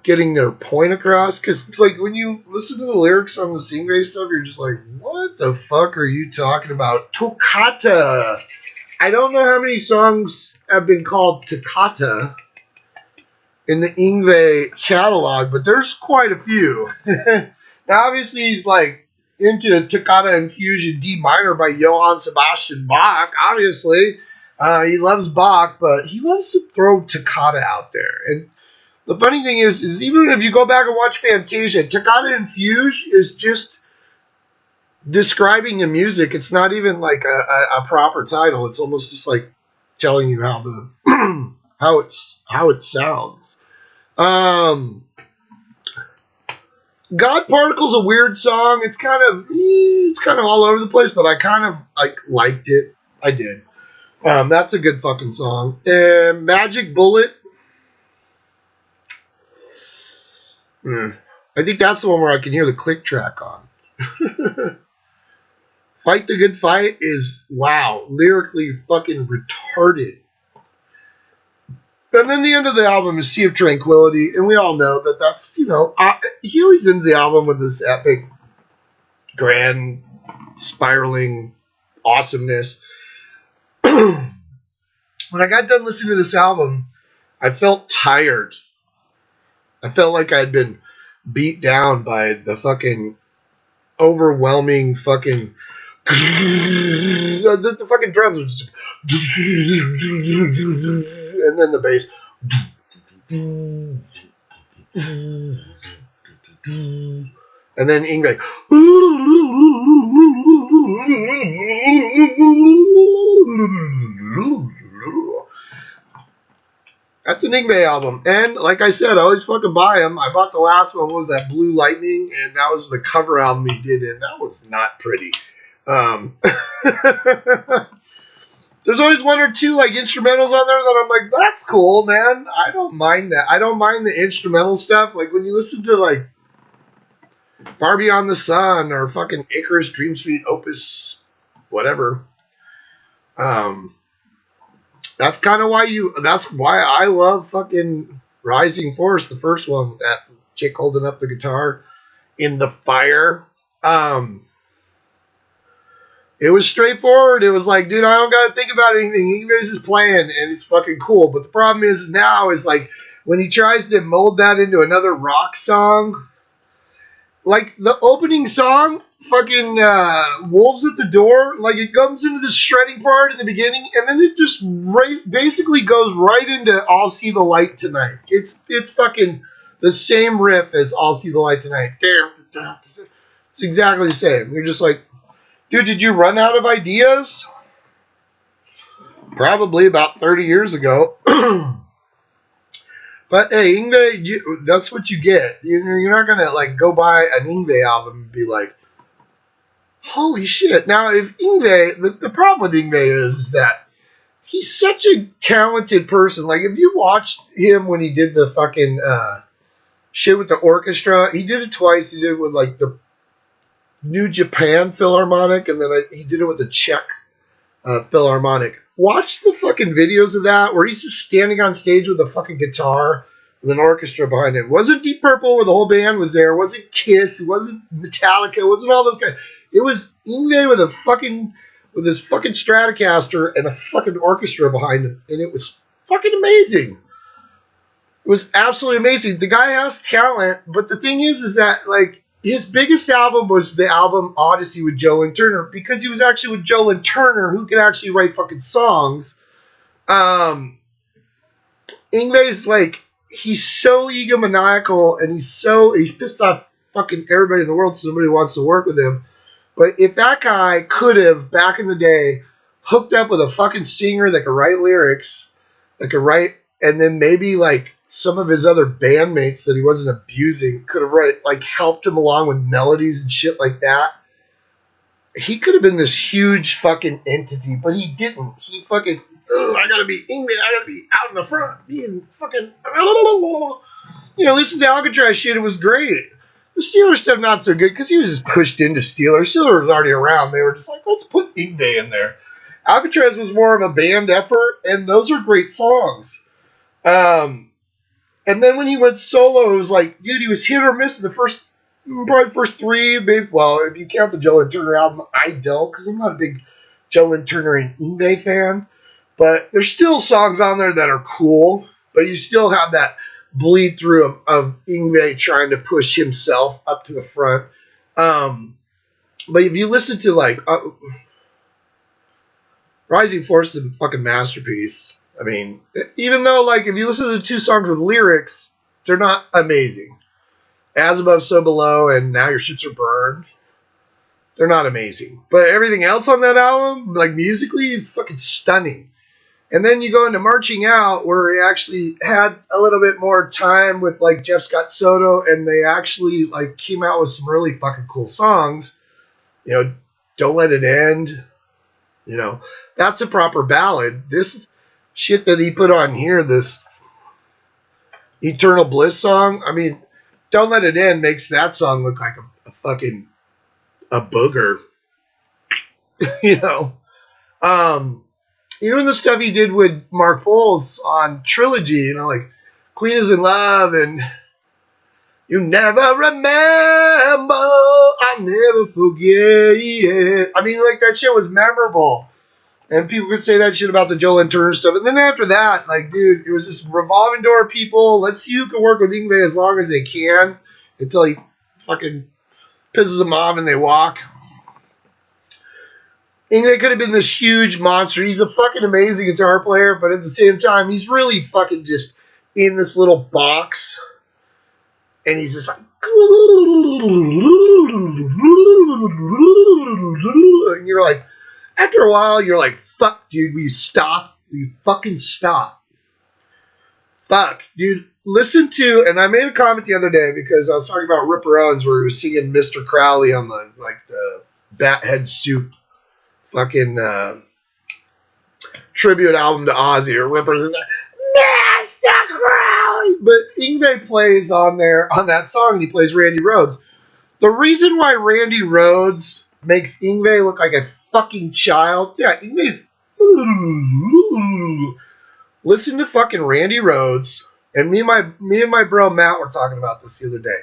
getting their point across. Because, like, when you listen to the lyrics on the Yngwie stuff, you're just like, what the fuck are you talking about? Toccata. I don't know how many songs have been called Toccata in the Yngwie catalog, but there's quite a few. Now, obviously, he's, like, into Toccata and Fusion D minor by Johann Sebastian Bach, obviously. He loves Bach, but he loves to throw Toccata out there. And the funny thing is even if you go back and watch Fantasia, Toccata and Fuge is just describing the music. It's not even like a proper title. It's almost just like telling you how the how it sounds. God Particle's a weird song. It's kind of all over the place, but I kind of liked it. I did. That's a good fucking song. Magic Bullet. I think that's the one where I can hear the click track on. Fight the Good Fight is, wow, lyrically fucking retarded. And then the end of the album is Sea of Tranquility, and we all know that that's, he always ends the album with this epic, grand, spiraling awesomeness. When I got done listening to this album, I felt tired. I felt like I'd been beat down by the fucking overwhelming fucking the fucking drums are just and then the bass and then Yngwie That's an Yngwie album. And like I said, I always fucking buy them. I bought the last one, was that Blue Lightning, and that was the cover album he did, and that was not pretty. There's always one or two like instrumentals on there that I'm like, that's cool, man. I don't mind that. I don't mind the instrumental stuff. Like when you listen to like Far Beyond the Sun or fucking Icarus, Dream Suite, Opus, whatever. That's kind of that's why I love fucking Rising Force, the first one, that chick holding up the guitar in the fire. It was straightforward. It was like, dude, I don't got to think about anything. Yngwie's is playing, and it's fucking cool. But the problem is now is like when he tries to mold that into another rock song, like the opening song, fucking Wolves at the Door, like it comes into this shredding part in the beginning, and then it just basically goes right into I'll See the Light Tonight. It's fucking the same riff as I'll See the Light Tonight. It's exactly the same. You're just like, dude, did you run out of ideas? Probably about 30 years ago. But hey, Yngwie, that's what you get. You're not gonna like go buy an Yngwie album and be like, holy shit. Now, if Yngwie, the problem with Yngwie is that he's such a talented person. Like, if you watched him when he did the fucking shit with the orchestra, he did it twice. He did it with like the New Japan Philharmonic, and then he did it with the Czech Philharmonic. Watch the fucking videos of that where he's just standing on stage with a fucking guitar with an orchestra behind it. It wasn't Deep Purple where the whole band was there. It wasn't Kiss. It wasn't Metallica. It wasn't all those guys. It was Yngwie with his fucking Stratocaster and a fucking orchestra behind him, and it was fucking amazing. It was absolutely amazing. The guy has talent, but the thing is that like his biggest album was the album Odyssey with Joe Lynn Turner because he was actually with Joe Lynn Turner, who could actually write fucking songs. Yngwie's like he's so egomaniacal and he's pissed off fucking everybody in the world, so nobody wants to work with him. But if that guy could have back in the day hooked up with a fucking singer that could write lyrics, that could write, and then maybe like some of his other bandmates that he wasn't abusing could have like helped him along with melodies and shit like that. He could have been this huge fucking entity, but he didn't. He fucking, I gotta be England, I gotta be out in the front, being fucking, listen to Alcatraz shit, it was great. The Steelers stuff not so good because he was just pushed into Steelers. Steelers was already around. They were just like, let's put Yngwie in there. Alcatraz was more of a band effort, and those are great songs. And then when he went solo, it was like, dude, he was hit or miss in the first three. Maybe, well, if you count the Joe Lynn Turner album, I don't because I'm not a big Joe Lynn Turner and Yngwie fan. But there's still songs on there that are cool, but you still have that bleed through of Yngwie trying to push himself up to the front. But if you listen to like Rising Force is a fucking masterpiece. I mean, even though like if you listen to the two songs with lyrics, they're not amazing. As Above, So Below, and Now Your Ships Are Burned, they're not amazing. But everything else on that album, like musically, is fucking stunning. And then you go into Marching Out, where he actually had a little bit more time with like Jeff Scott Soto, and they actually like came out with some really fucking cool songs. Don't Let It End. That's a proper ballad. This shit that he put on here, this Eternal Bliss song, I mean, Don't Let It End makes that song look like a fucking a booger. Even the stuff he did with Mark Foles on Trilogy, like Queen is in Love and You Never Remember, I'll Never Forget. I mean, like that shit was memorable. And people could say that shit about the Joe Lynn Turner stuff. And then after that, like, dude, it was this revolving door of people. Let's see who can work with Yngwie as long as they can until he fucking pisses them off and they walk. Yngwie could have been this huge monster. He's a fucking amazing guitar player, but at the same time, he's really fucking just in this little box. And he's just like... And you're like... After a while, you're like, fuck, dude, will you stop? Will you fucking stop? Fuck, dude, listen to... And I made a comment the other day because I was talking about Ripper Owens where he was singing Mr. Crowley on the Bathead Soup fucking tribute album to Ozzy or Whippers and Mr. Crowley. But Yngwie plays on that song and he plays Randy Rhoads. The reason why Randy Rhoads makes Yngwie look like a fucking child, yeah, Yngwie's listen to fucking Randy Rhoads, and me and my bro Matt were talking about this the other day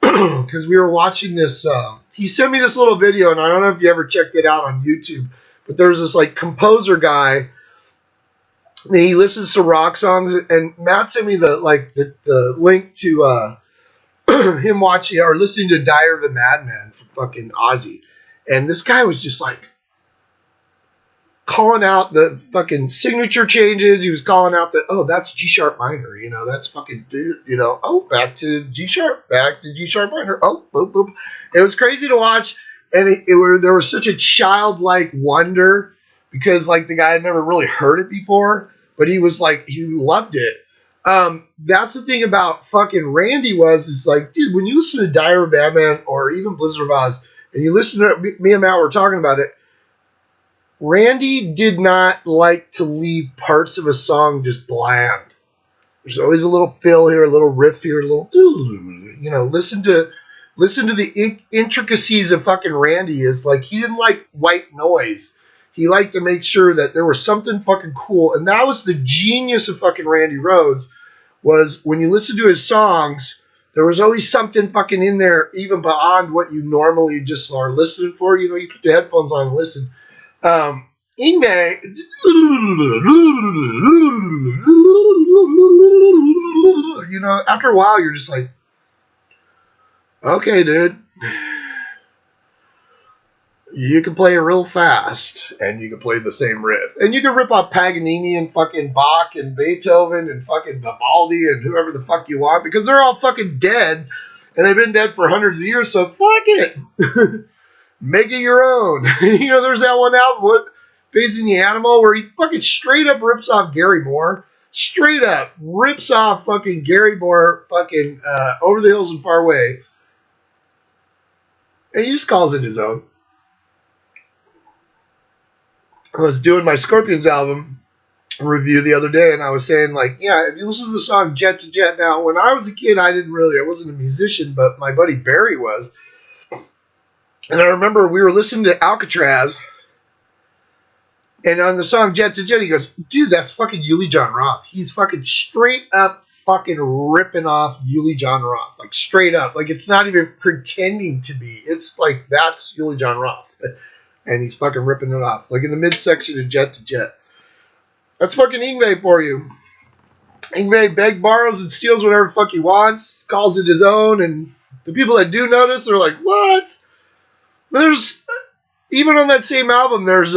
because we were watching this. He sent me this little video, and I don't know if you ever checked it out on YouTube, but there's this like composer guy. And he listens to rock songs, and Matt sent me the link to him watching or listening to Dire of the Madman from fucking Ozzy, and this guy was just like calling out the fucking signature changes. He was calling out that, oh, that's G sharp minor, that's fucking, oh, back to G sharp minor, oh, boop, boop. It was crazy to watch, and there was such a childlike wonder because like the guy had never really heard it before, but he was like, he loved it. That's the thing about fucking Randy is like, dude, when you listen to Dire of Batman or even Blizzard of Oz, and you listen to it, me and Matt were talking about it, Randy did not like to leave parts of a song just bland. There's always a little fill here, a little riff here, a little, listen to the intricacies of fucking Randy. Is like, he didn't like white noise. He liked to make sure that there was something fucking cool. And that was the genius of fucking Randy Rhoads, was when you listen to his songs, there was always something fucking in there, even beyond what you normally just are listening for. You know, you put the headphones on and listen. Yngwie, you know, after a while, you're just like, okay, dude. You can play it real fast, and you can play the same riff. And you can rip off Paganini and fucking Bach and Beethoven and fucking Vivaldi and whoever the fuck you want, because they're all fucking dead, and they've been dead for hundreds of years, so fuck it. Make it your own. You know, there's that one album, Facing the Animal, where he fucking straight up rips off Gary Moore. Straight up rips off fucking Gary Moore, fucking Over the Hills and Far Away. And he just calls it his own. I was doing my Scorpions album review the other day, and I was saying, like, yeah, if you listen to the song Jet to Jet now, when I was a kid, I wasn't a musician, but my buddy Barry was. And I remember we were listening to Alcatraz, and on the song Jet to Jet, he goes, dude, that's fucking Yuli John Roth. He's fucking straight up fucking ripping off Yuli John Roth. Like, straight up. Like, it's not even pretending to be. It's like, that's Yuli John Roth. And he's fucking ripping it off. Like in the midsection of Jet to Jet. That's fucking Yngwie for you. Yngwie begs, borrows, and steals whatever the fuck he wants. Calls it his own. And the people that do notice, they're like, what? But there's, even on that same album, there's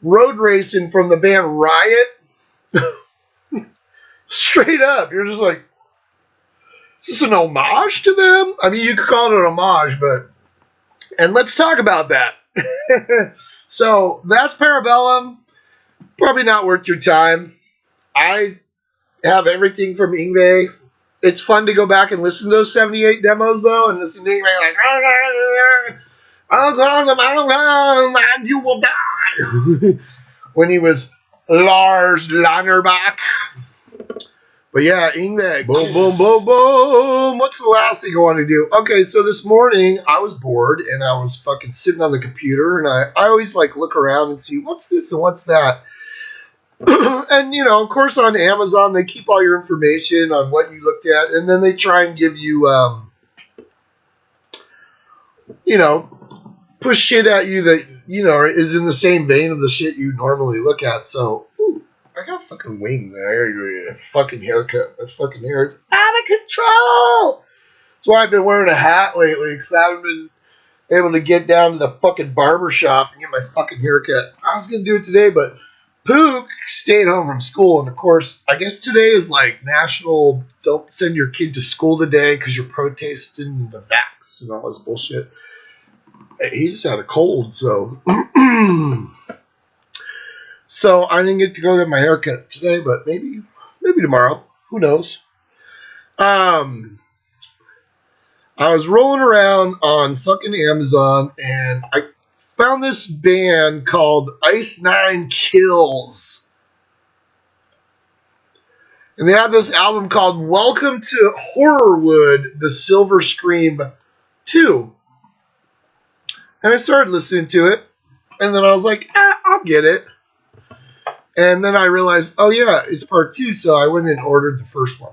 Road Racing from the band Riot. Straight up. You're just like, is this an homage to them? I mean, you could call it an homage, but... And let's talk about that. So that's Parabellum. Probably not worth your time. I have everything from Yngwie. It's fun to go back and listen to those 78 demos though, and listen to Yngwie like, and you will die. When he was Lars Langerbach. But yeah, Yngwie, boom, boom, boom, boom. What's the last thing I want to do? Okay, so this morning I was bored and I was fucking sitting on the computer, and I always like look around and see what's this and what's that. And you know, of course, on Amazon they keep all your information on what you looked at, and then they try and give you, you know, push shit at you that you know is in the same vein of the shit you normally look at. So. I got fucking wings. I gotta get a fucking haircut. My fucking hair is out of control. That's why I've been wearing a hat lately, because I haven't been able to get down to the fucking barber shop and get my fucking haircut. I was gonna do it today, but Pook stayed home from school, and of course, I guess today is like National Don't Send Your Kid to School Today because you're protesting the vax and all this bullshit. He just had a cold, so... So I didn't get to go get my haircut today, but maybe tomorrow. Who knows? I was rolling around on fucking Amazon, and I found this band called Ice Nine Kills. And they have this album called Welcome to Horrorwood, The Silver Scream 2. And I started listening to it, and then I was like, I'll get it. And then I realized, oh yeah, it's part 2, so I went and ordered the first one.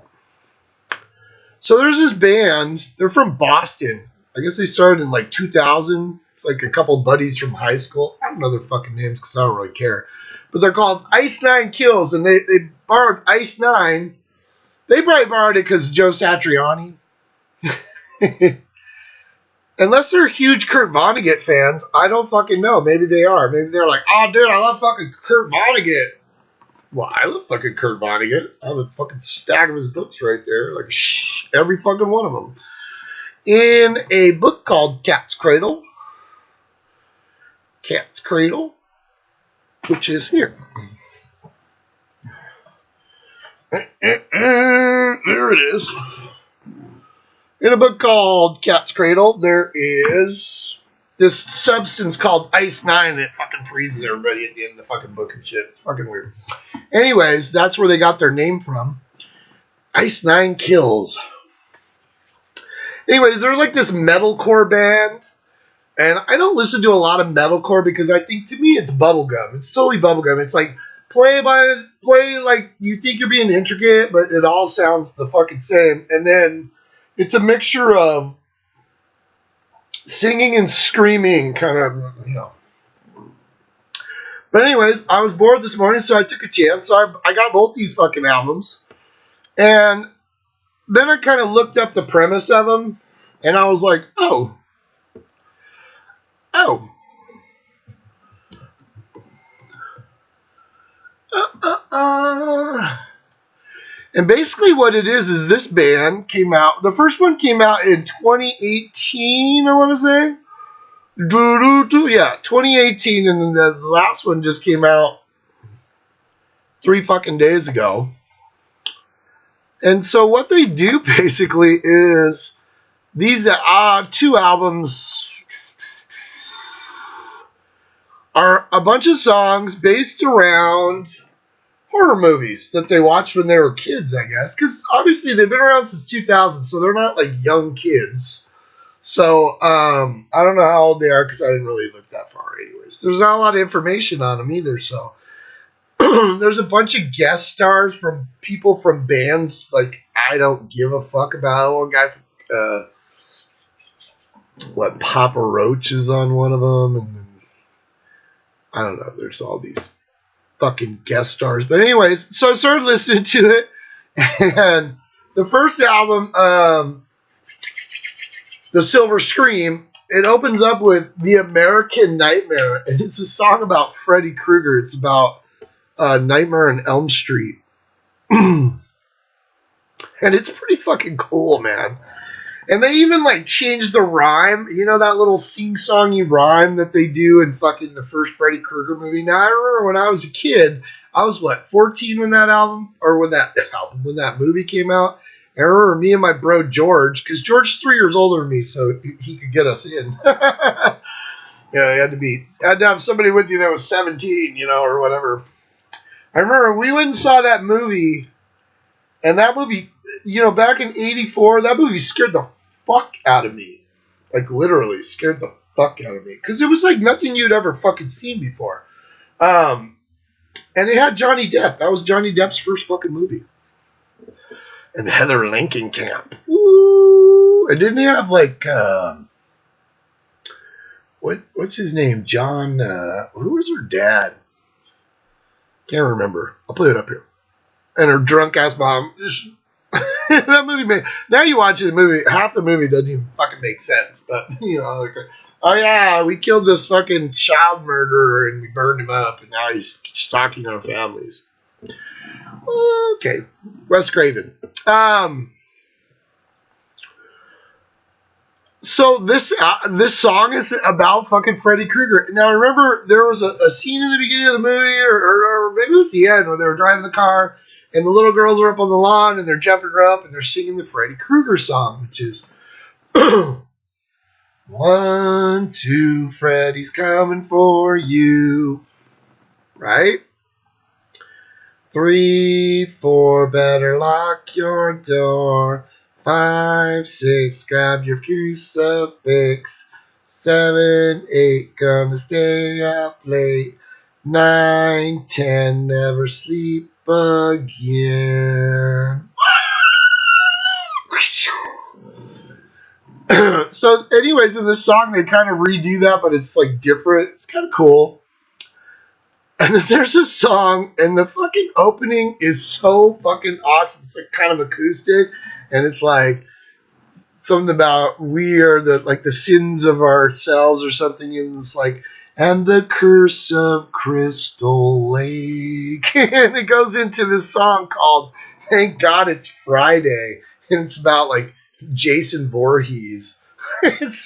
So there's this band, they're from Boston. I guess they started in like 2000. It's like a couple buddies from high school. I don't know their fucking names because I don't really care. But they're called Ice Nine Kills, and they borrowed Ice Nine. They probably borrowed it because Joe Satriani. Unless they're huge Kurt Vonnegut fans, I don't fucking know. Maybe they are. Maybe they're like, oh, dude, I love fucking Kurt Vonnegut. Well, I love fucking Kurt Vonnegut. I have a fucking stack of his books right there. Like, every fucking one of them. In a book called Cat's Cradle. Cat's Cradle. Which is here. There it is. In a book called Cat's Cradle, there is this substance called Ice Nine that fucking freezes everybody at the end of the fucking book and shit. It's fucking weird. Anyways, that's where they got their name from. Ice Nine Kills. Anyways, they're like this metalcore band. And I don't listen to a lot of metalcore because I think, to me, it's bubblegum. It's totally bubblegum. It's like play like you think you're being intricate, but it all sounds the fucking same. And then it's a mixture of singing and screaming, kind of. But anyways, I was bored this morning, so I took a chance. So I got both these fucking albums, and then I kind of looked up the premise of them, and I was like, oh. And basically what it is this band came out, the first one came out in 2018, I want to say. Yeah, 2018, and then the last one just came out 3 fucking days ago. And so what they do basically is these 2 albums are a bunch of songs based around horror movies that they watched when they were kids, I guess. Because obviously they've been around since 2000, so they're not like young kids. So I don't know how old they are because I didn't really look that far anyways. There's not a lot of information on them either, so. There's a bunch of guest stars from people from bands like I don't give a fuck about. One guy from Papa Roach is on one of them, and then I don't know. There's all these fucking guest stars, but anyways, so I started listening to it, and the first album, The Silver Scream, it opens up with The American Nightmare, and it's a song about Freddy Krueger. It's about Nightmare on Elm Street. And it's pretty fucking cool, man. And they even like changed the rhyme. You know that little sing-songy rhyme that they do in fucking the first Freddy Krueger movie? Now I remember when I was a kid, I was 14 when that movie came out. I remember me and my bro George, because George's 3 years older than me, so he could get us in. You had to have somebody with you that was 17, or whatever. I remember we went and saw that movie, and that movie, back in '84, that movie scared the fuck out of me. Like, literally scared the fuck out of me. Because it was like nothing you'd ever fucking seen before. And it had Johnny Depp. That was Johnny Depp's first fucking movie. And Heather Langenkamp. Woo! And didn't he have, like, what's his name? John, who was her dad? Can't remember. I'll put it up here. And her drunk ass mom. That movie now you watch the movie, half the movie doesn't even fucking make sense. But like, oh yeah, we killed this fucking child murderer and we burned him up, and now he's stalking our families. Okay, Wes Craven. So this song is about fucking Freddy Krueger. Now remember, there was a scene in the beginning of the movie, or maybe it was the end, where they were driving the car, and the little girls are up on the lawn, and they're jumping her up, and they're singing the Freddy Krueger song, which is 1, 2, Freddy's coming for you, right? 3, 4, better lock your door. 5, 6, grab your crucifix. 7, 8, gonna stay up late. 9, 10, never sleep again. So, anyways, in this song, they kind of redo that, but it's like different. It's kind of cool. And then there's a song, and the fucking opening is so fucking awesome. It's like kind of acoustic, and it's like something about we are the sins of ourselves or something, and it's like, and the curse of Crystal Lake. And it goes into this song called Thank God It's Friday, and it's about like Jason Voorhees. It's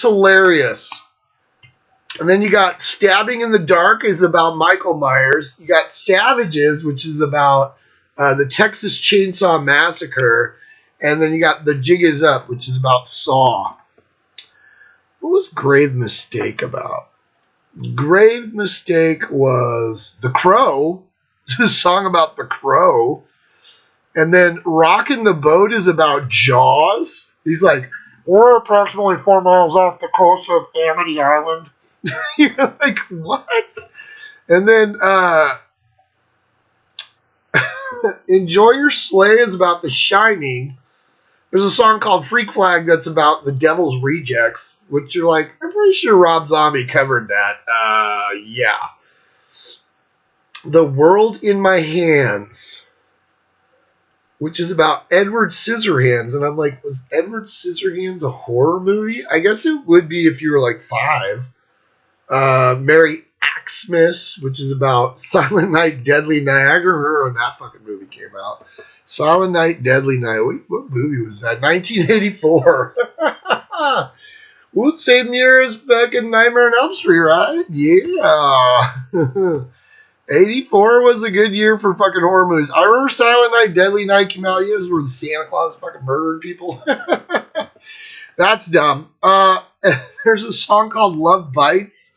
hilarious. And then you got Stabbing in the Dark is about Michael Myers. You got Savages, which is about the Texas Chainsaw Massacre. And then you got The Jig Is Up, which is about Saw. What was Grave Mistake about? Grave Mistake was The Crow. It's a song about The Crow. And then Rockin' the Boat is about Jaws. He's like, we're approximately 4 miles off the coast of Amity Island. You're like, what? And then Enjoy Your Slay is about The Shining. There's a song called Freak Flag that's about the Devil's Rejects, which you're like, I'm pretty sure Rob Zombie covered that. Yeah. The World in My Hands, which is about Edward Scissorhands. And I'm like, was Edward Scissorhands a horror movie? I guess it would be if you were like 5. Merry Xmas, which is about Silent Night, Deadly Night. I remember when that fucking movie came out. Silent Night, Deadly Night. What movie was that? 1984. Well, same year as fucking Nightmare on Elm Street, right? Yeah. 84 was a good year for fucking horror movies. I remember Silent Night, Deadly Night came out years where the Santa Claus fucking murdered people. That's dumb. There's a song called Love Bites,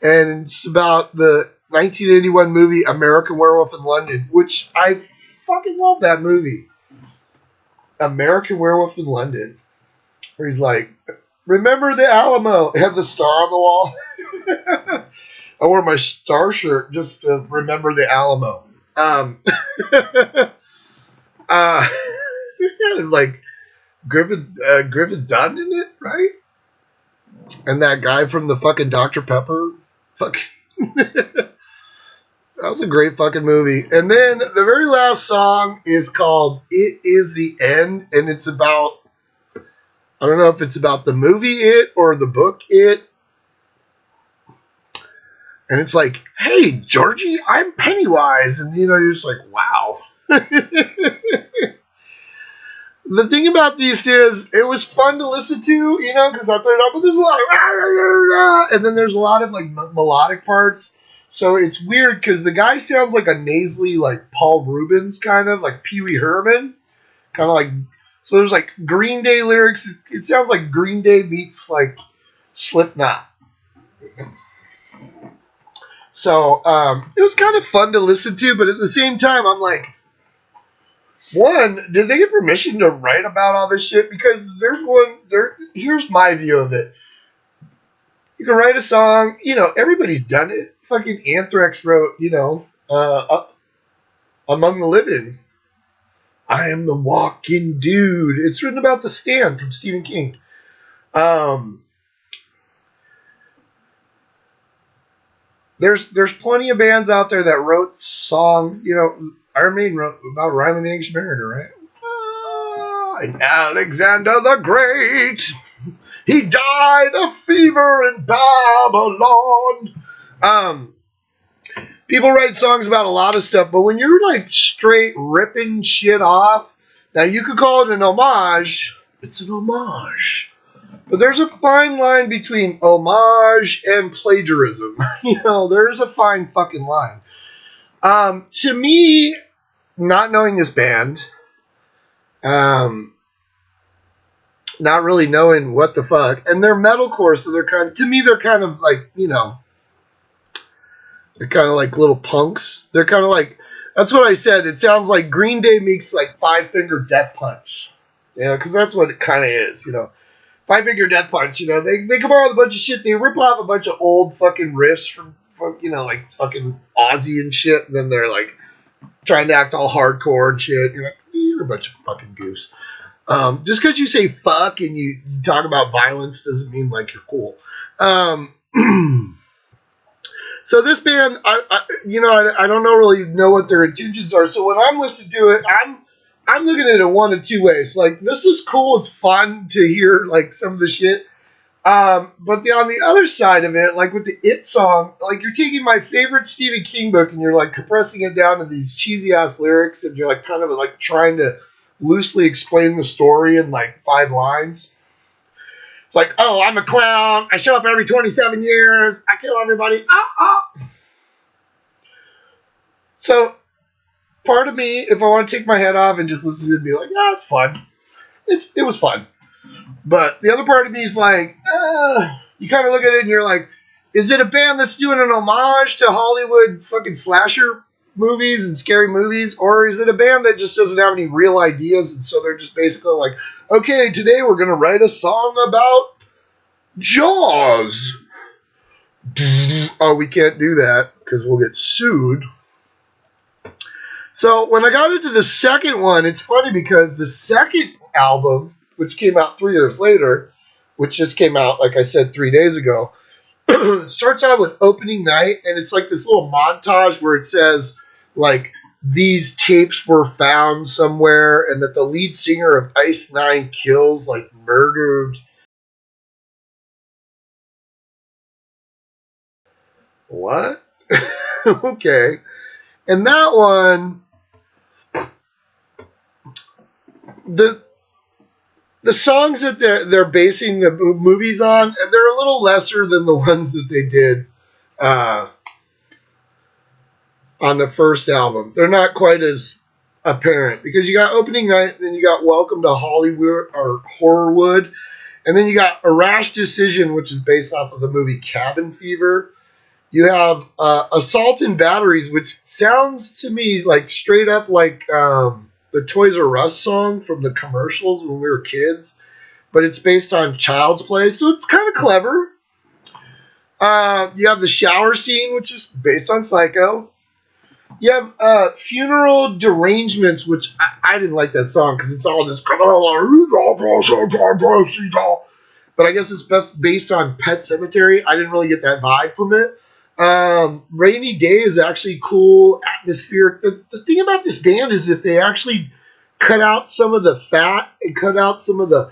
and it's about the 1981 movie American Werewolf in London, which I fucking love that movie. American Werewolf in London, where he's like, remember the Alamo? It had the star on the wall. I wore my star shirt just to remember the Alamo. Like Griffin Dunn in it, right? And that guy from the fucking Dr. Pepper. Fucking that was a great fucking movie. And then the very last song is called It Is the End, and it's about, I don't know if it's about the movie It or the book It. And it's like, hey, Georgie, I'm Pennywise. And, you're just like, wow. The thing about these is, it was fun to listen to, because I put it up, but there's a lot of, and then there's a lot of, like, melodic parts. So it's weird, because the guy sounds like a nasally, like, Paul Rubens, kind of, like Pee Wee Herman. Kind of like, so there's, like, Green Day lyrics. It sounds like Green Day meets, like, Slipknot. So, it was kind of fun to listen to, but at the same time, I'm like, one, did they get permission to write about all this shit? Because here's my view of it. You can write a song, everybody's done it. Fucking Anthrax wrote, Among the Living. I am the walking dude. It's written about The Stand from Stephen King. There's plenty of bands out there that wrote songs, Iron Maiden wrote about Rhyme and the Ancient Mariner, right? And Alexander the Great, he died of fever in Babylon. People write songs about a lot of stuff, but when you're like straight ripping shit off, now you could call it an homage. It's an homage. But there's a fine line between homage and plagiarism. There's a fine fucking line. To me, not knowing this band, not really knowing what the fuck, and they're metalcore, so they're kind of like, they're kind of like little punks. They're kind of like, that's what I said. It sounds like Green Day meets like Five Finger Death Punch. Because that's what it kind of is, Five Finger Death Punch, they come out with a bunch of shit. They rip off a bunch of old fucking riffs from like fucking Ozzy and shit, and then they're like trying to act all hardcore and shit. You're like, you're a bunch of fucking goose. Just because you say fuck and you talk about violence doesn't mean like you're cool. So this band, I don't really know what their intentions are. So when I'm listening to it, I'm looking at it one of two ways. Like, this is cool. It's fun to hear, like, some of the shit. But on the other side of it, like with the It song, like you're taking my favorite Stephen King book and you're like compressing it down to these cheesy ass lyrics and you're like kind of like trying to loosely explain the story in like 5 lines. It's like, oh, I'm a clown. I show up every 27 years. I kill everybody. So part of me, if I want to take my head off and just listen to it and be like, yeah, it's fun. It was fun. But the other part of me is like, you kind of look at it and you're like, is it a band that's doing an homage to Hollywood fucking slasher movies and scary movies? Or is it a band that just doesn't have any real ideas and so they're just basically like, okay, today we're going to write a song about Jaws. Oh, we can't do that because we'll get sued. So when I got into the second one, it's funny because the second album, which came out 3 years later, which just came out, like I said, 3 days ago, it starts out with opening night, and it's like this little montage where it says, like, these tapes were found somewhere, and that the lead singer of Ice Nine Kills, like, murdered. What? Okay. And that one, the songs that they're basing the movies on, they're a little lesser than the ones that they did uh, on the first album. They're not quite as apparent because you got opening night, then you got Welcome to Hollywood or Horrorwood, and then you got A Rash Decision, which is based off of the movie Cabin Fever. You have Assault and Batteries, which sounds to me like straight up like the Toys R Us song from the commercials when we were kids, but it's based on Child's Play, so it's kind of clever. You have the shower scene, which is based on Psycho. You have Funeral Derangements, which I didn't like that song because it's all just. But I guess it's best based on Pet Cemetery. I didn't really get that vibe from it. Rainy Day is actually cool, atmospheric. The thing about this band is that they actually cut out some of the fat and cut out some of the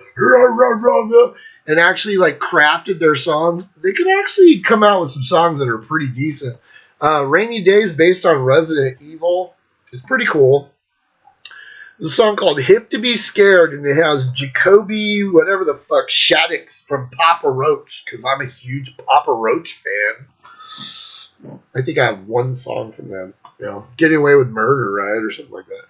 and actually like crafted their songs. They can actually come out with some songs that are pretty decent. Rainy Day is based on Resident Evil. It's pretty cool. There's a song called Hip to Be Scared, and it has Jacoby, whatever the fuck, Shaddix from Papa Roach, because I'm a huge Papa Roach fan. I think I have one song from them. You know, Getting Away with Murder, right? Or something like that.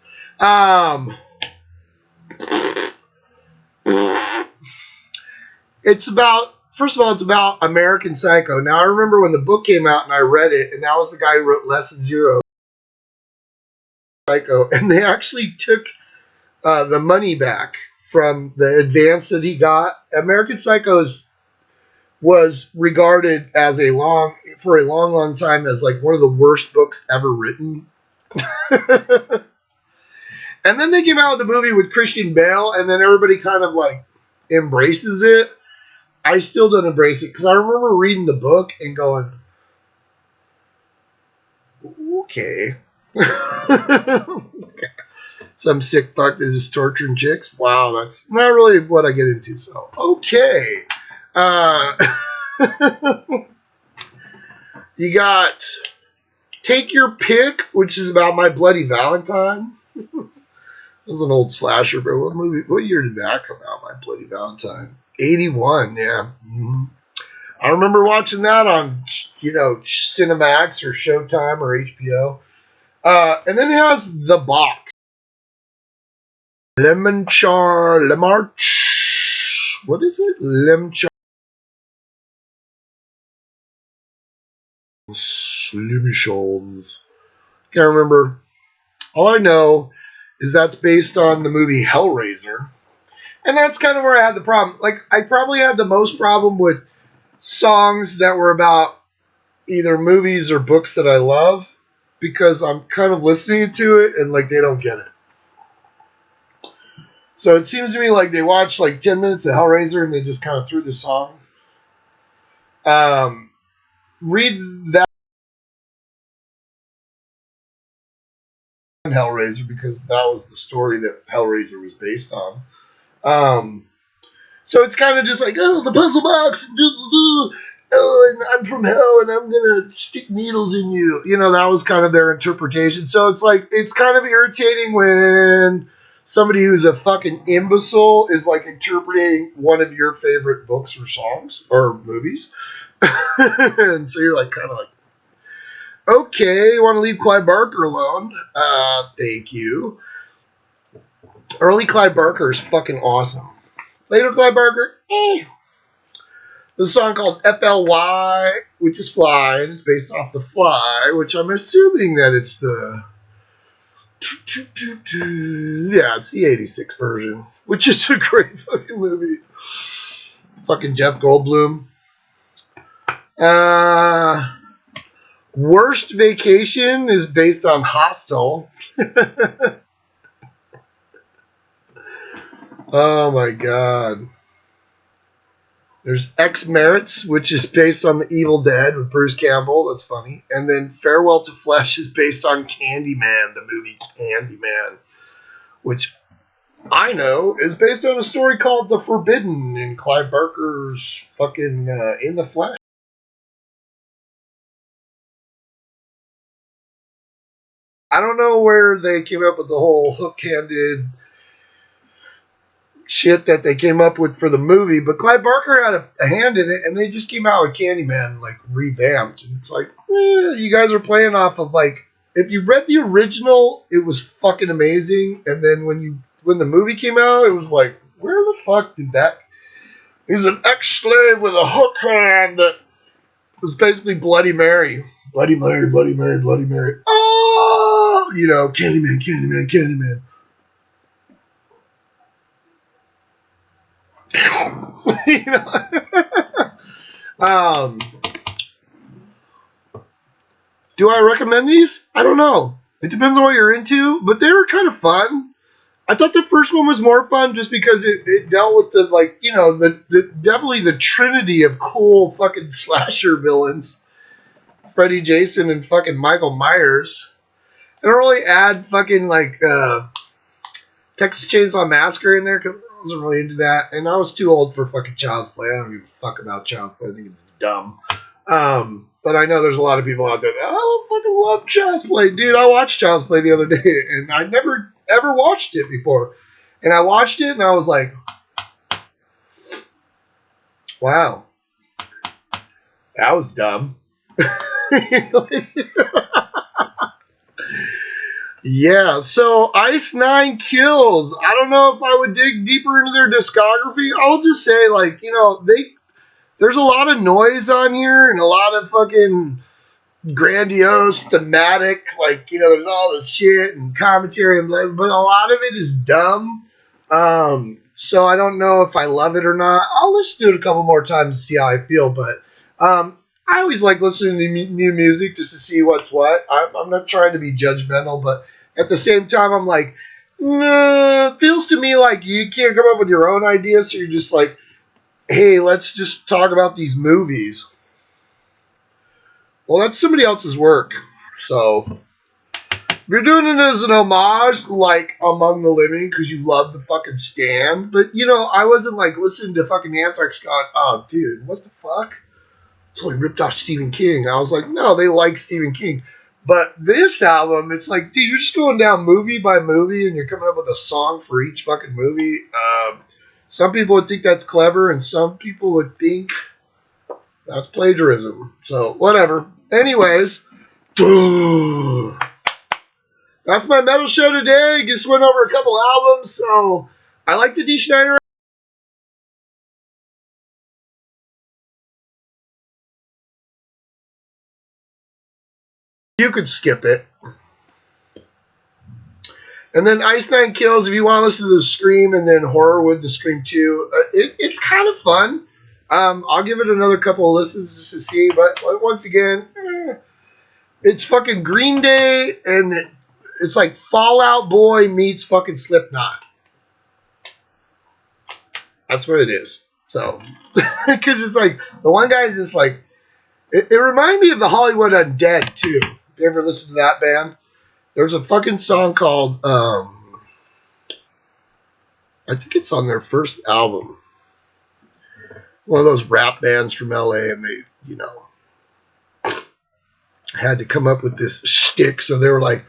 It's about, first of all, it's about American Psycho. Now, I remember when the book came out and I read it, and that was the guy who wrote Lesson Zero, Psycho, and they actually took the money back from the advance that he got. American Psycho was regarded as for a long time as like one of the worst books ever written. And then they came out with the movie with Christian Bale, and then everybody kind of like embraces it. I still don't embrace it because I remember reading the book and going, okay. Some sick fuck that is torturing chicks. Wow, that's not really what I get into. So, okay. You got Take Your Pick, which is about My Bloody Valentine. It was an old slasher, but what year did that come out, My Bloody Valentine? 81, yeah. Mm-hmm. I remember watching that on, Cinemax or Showtime or HBO. And then it has The Box. Lemarch. What is it? Lemchar. Slimishons. Can't remember. All I know is that's based on the movie Hellraiser. And that's kind of where I had the problem. Like, I probably had the most problem with songs that were about either movies or books that I love because I'm kind of listening to it and, like, they don't get it. So it seems to me like they watched, like, 10 minutes of Hellraiser and they just kind of threw the song. Read that Hellraiser because that was the story that Hellraiser was based on. So it's kind of just like, oh, the puzzle box, oh, and I'm from hell, and I'm gonna stick needles in you. You know, that was kind of their interpretation. So it's like, it's kind of irritating when somebody who's a fucking imbecile is like interpreting one of your favorite books or songs or movies. And so you're like, kind of like, okay, you want to leave Clive Barker alone? Thank you. Early Clive Barker is fucking awesome. Later Clive Barker, There's a song called FLY, which is Fly, and it's based off The Fly, which I'm assuming that it's the... Yeah, it's the 86 version, which is a great fucking movie. Fucking Jeff Goldblum. Worst Vacation is based on Hostel. Oh my god. There's X Merits, which is based on The Evil Dead with Bruce Campbell. That's funny. And then Farewell to Flesh is based on Candyman, the movie Candyman, which I know is based on a story called The Forbidden in Clive Barker's fucking In the Flesh. I don't know where they came up with the whole hook-handed shit that they came up with for the movie, but Clive Barker had a hand in it, and they just came out with Candyman, like, revamped. And it's like, you guys are playing off of, like, if you read the original, it was fucking amazing, and then when the movie came out, it was like, where the fuck did that... He's an ex-slave with a hook hand that was basically Bloody Mary. Bloody Mary, Bloody Mary, Bloody Mary. Oh! You know, Candyman, Candyman, Candyman. You know? Do I recommend these? I don't know. It depends on what you're into, but they were kind of fun. I thought the first one was more fun just because it dealt with the, like, you know, the definitely the trinity of cool fucking slasher villains. Freddy, Jason, and fucking Michael Myers. I don't really add fucking, like, Texas Chainsaw Massacre in there because I wasn't really into that. And I was too old for fucking Child's Play. I don't give a fuck about Child's Play. I think it's dumb. But I know there's a lot of people out there that, I fucking love Child's Play. Dude, I watched Child's Play the other day, and I never, ever watched it before. And I watched it, and I was like, wow. That was dumb. Yeah, so Ice Nine Kills. I don't know if I would dig deeper into their discography. I'll just say, like, you know, there's a lot of noise on here and a lot of fucking grandiose, thematic, like, you know, there's all this shit and commentary and blah, but a lot of it is dumb. So I don't know if I love it or not. I'll listen to it a couple more times to see how I feel, but I always like listening to new music just to see what's what. I'm not trying to be judgmental, but at the same time, I'm like, nah, it feels to me like you can't come up with your own ideas, so you're just like, hey, let's just talk about these movies. Well, that's somebody else's work. So, if you're doing it as an homage, like Among the Living, because you love the fucking Stand, but, you know, I wasn't, like, listening to fucking Anthrax going, oh, dude, what the fuck? It's only ripped off Stephen King. I was like, no, they like Stephen King. But this album, it's like, dude, you're just going down movie by movie, and you're coming up with a song for each fucking movie. Some people would think that's clever, and some people would think that's plagiarism. So, whatever. Anyways, that's my metal show today. Just went over a couple albums. So, I like the D. Snider. You could skip it. And then Ice Nine Kills, if you want to listen to the Scream and then Horrorwood, the Scream 2, it's kind of fun. I'll give it another couple of listens just to see. But once again, it's fucking Green Day, and it's like Fall Out Boy meets fucking Slipknot. That's what it is. So, because it's like, the one guy's just like, it reminded me of the Hollywood Undead, too. You ever listen to that band? There's a fucking song called, I think it's on their first album. One of those rap bands from LA, and they, you know, had to come up with this shtick, so they were like,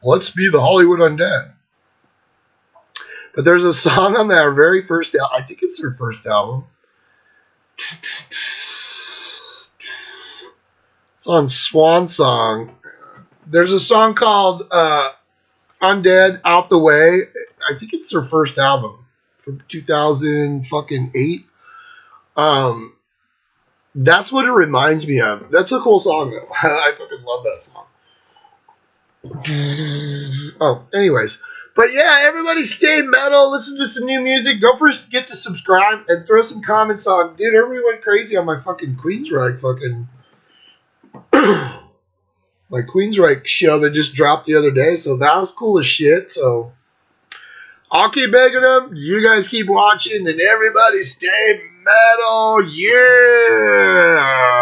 let's be the Hollywood Undead. But there's a song on their very first album, I think it's their first album. It's on Swan Song. There's a song called Undead Out the Way. I think it's their first album from 2008. That's what it reminds me of. That's a cool song, though. I fucking love that song. Oh, anyways. But yeah, everybody stay metal. Listen to some new music. Don't forget to subscribe and throw some comments on. Dude, everybody went crazy on my fucking Queensryche fucking my Queensryche show that just dropped the other day. So that was cool as shit. So I'll keep making them. You guys keep watching, and everybody stay metal. Yeah.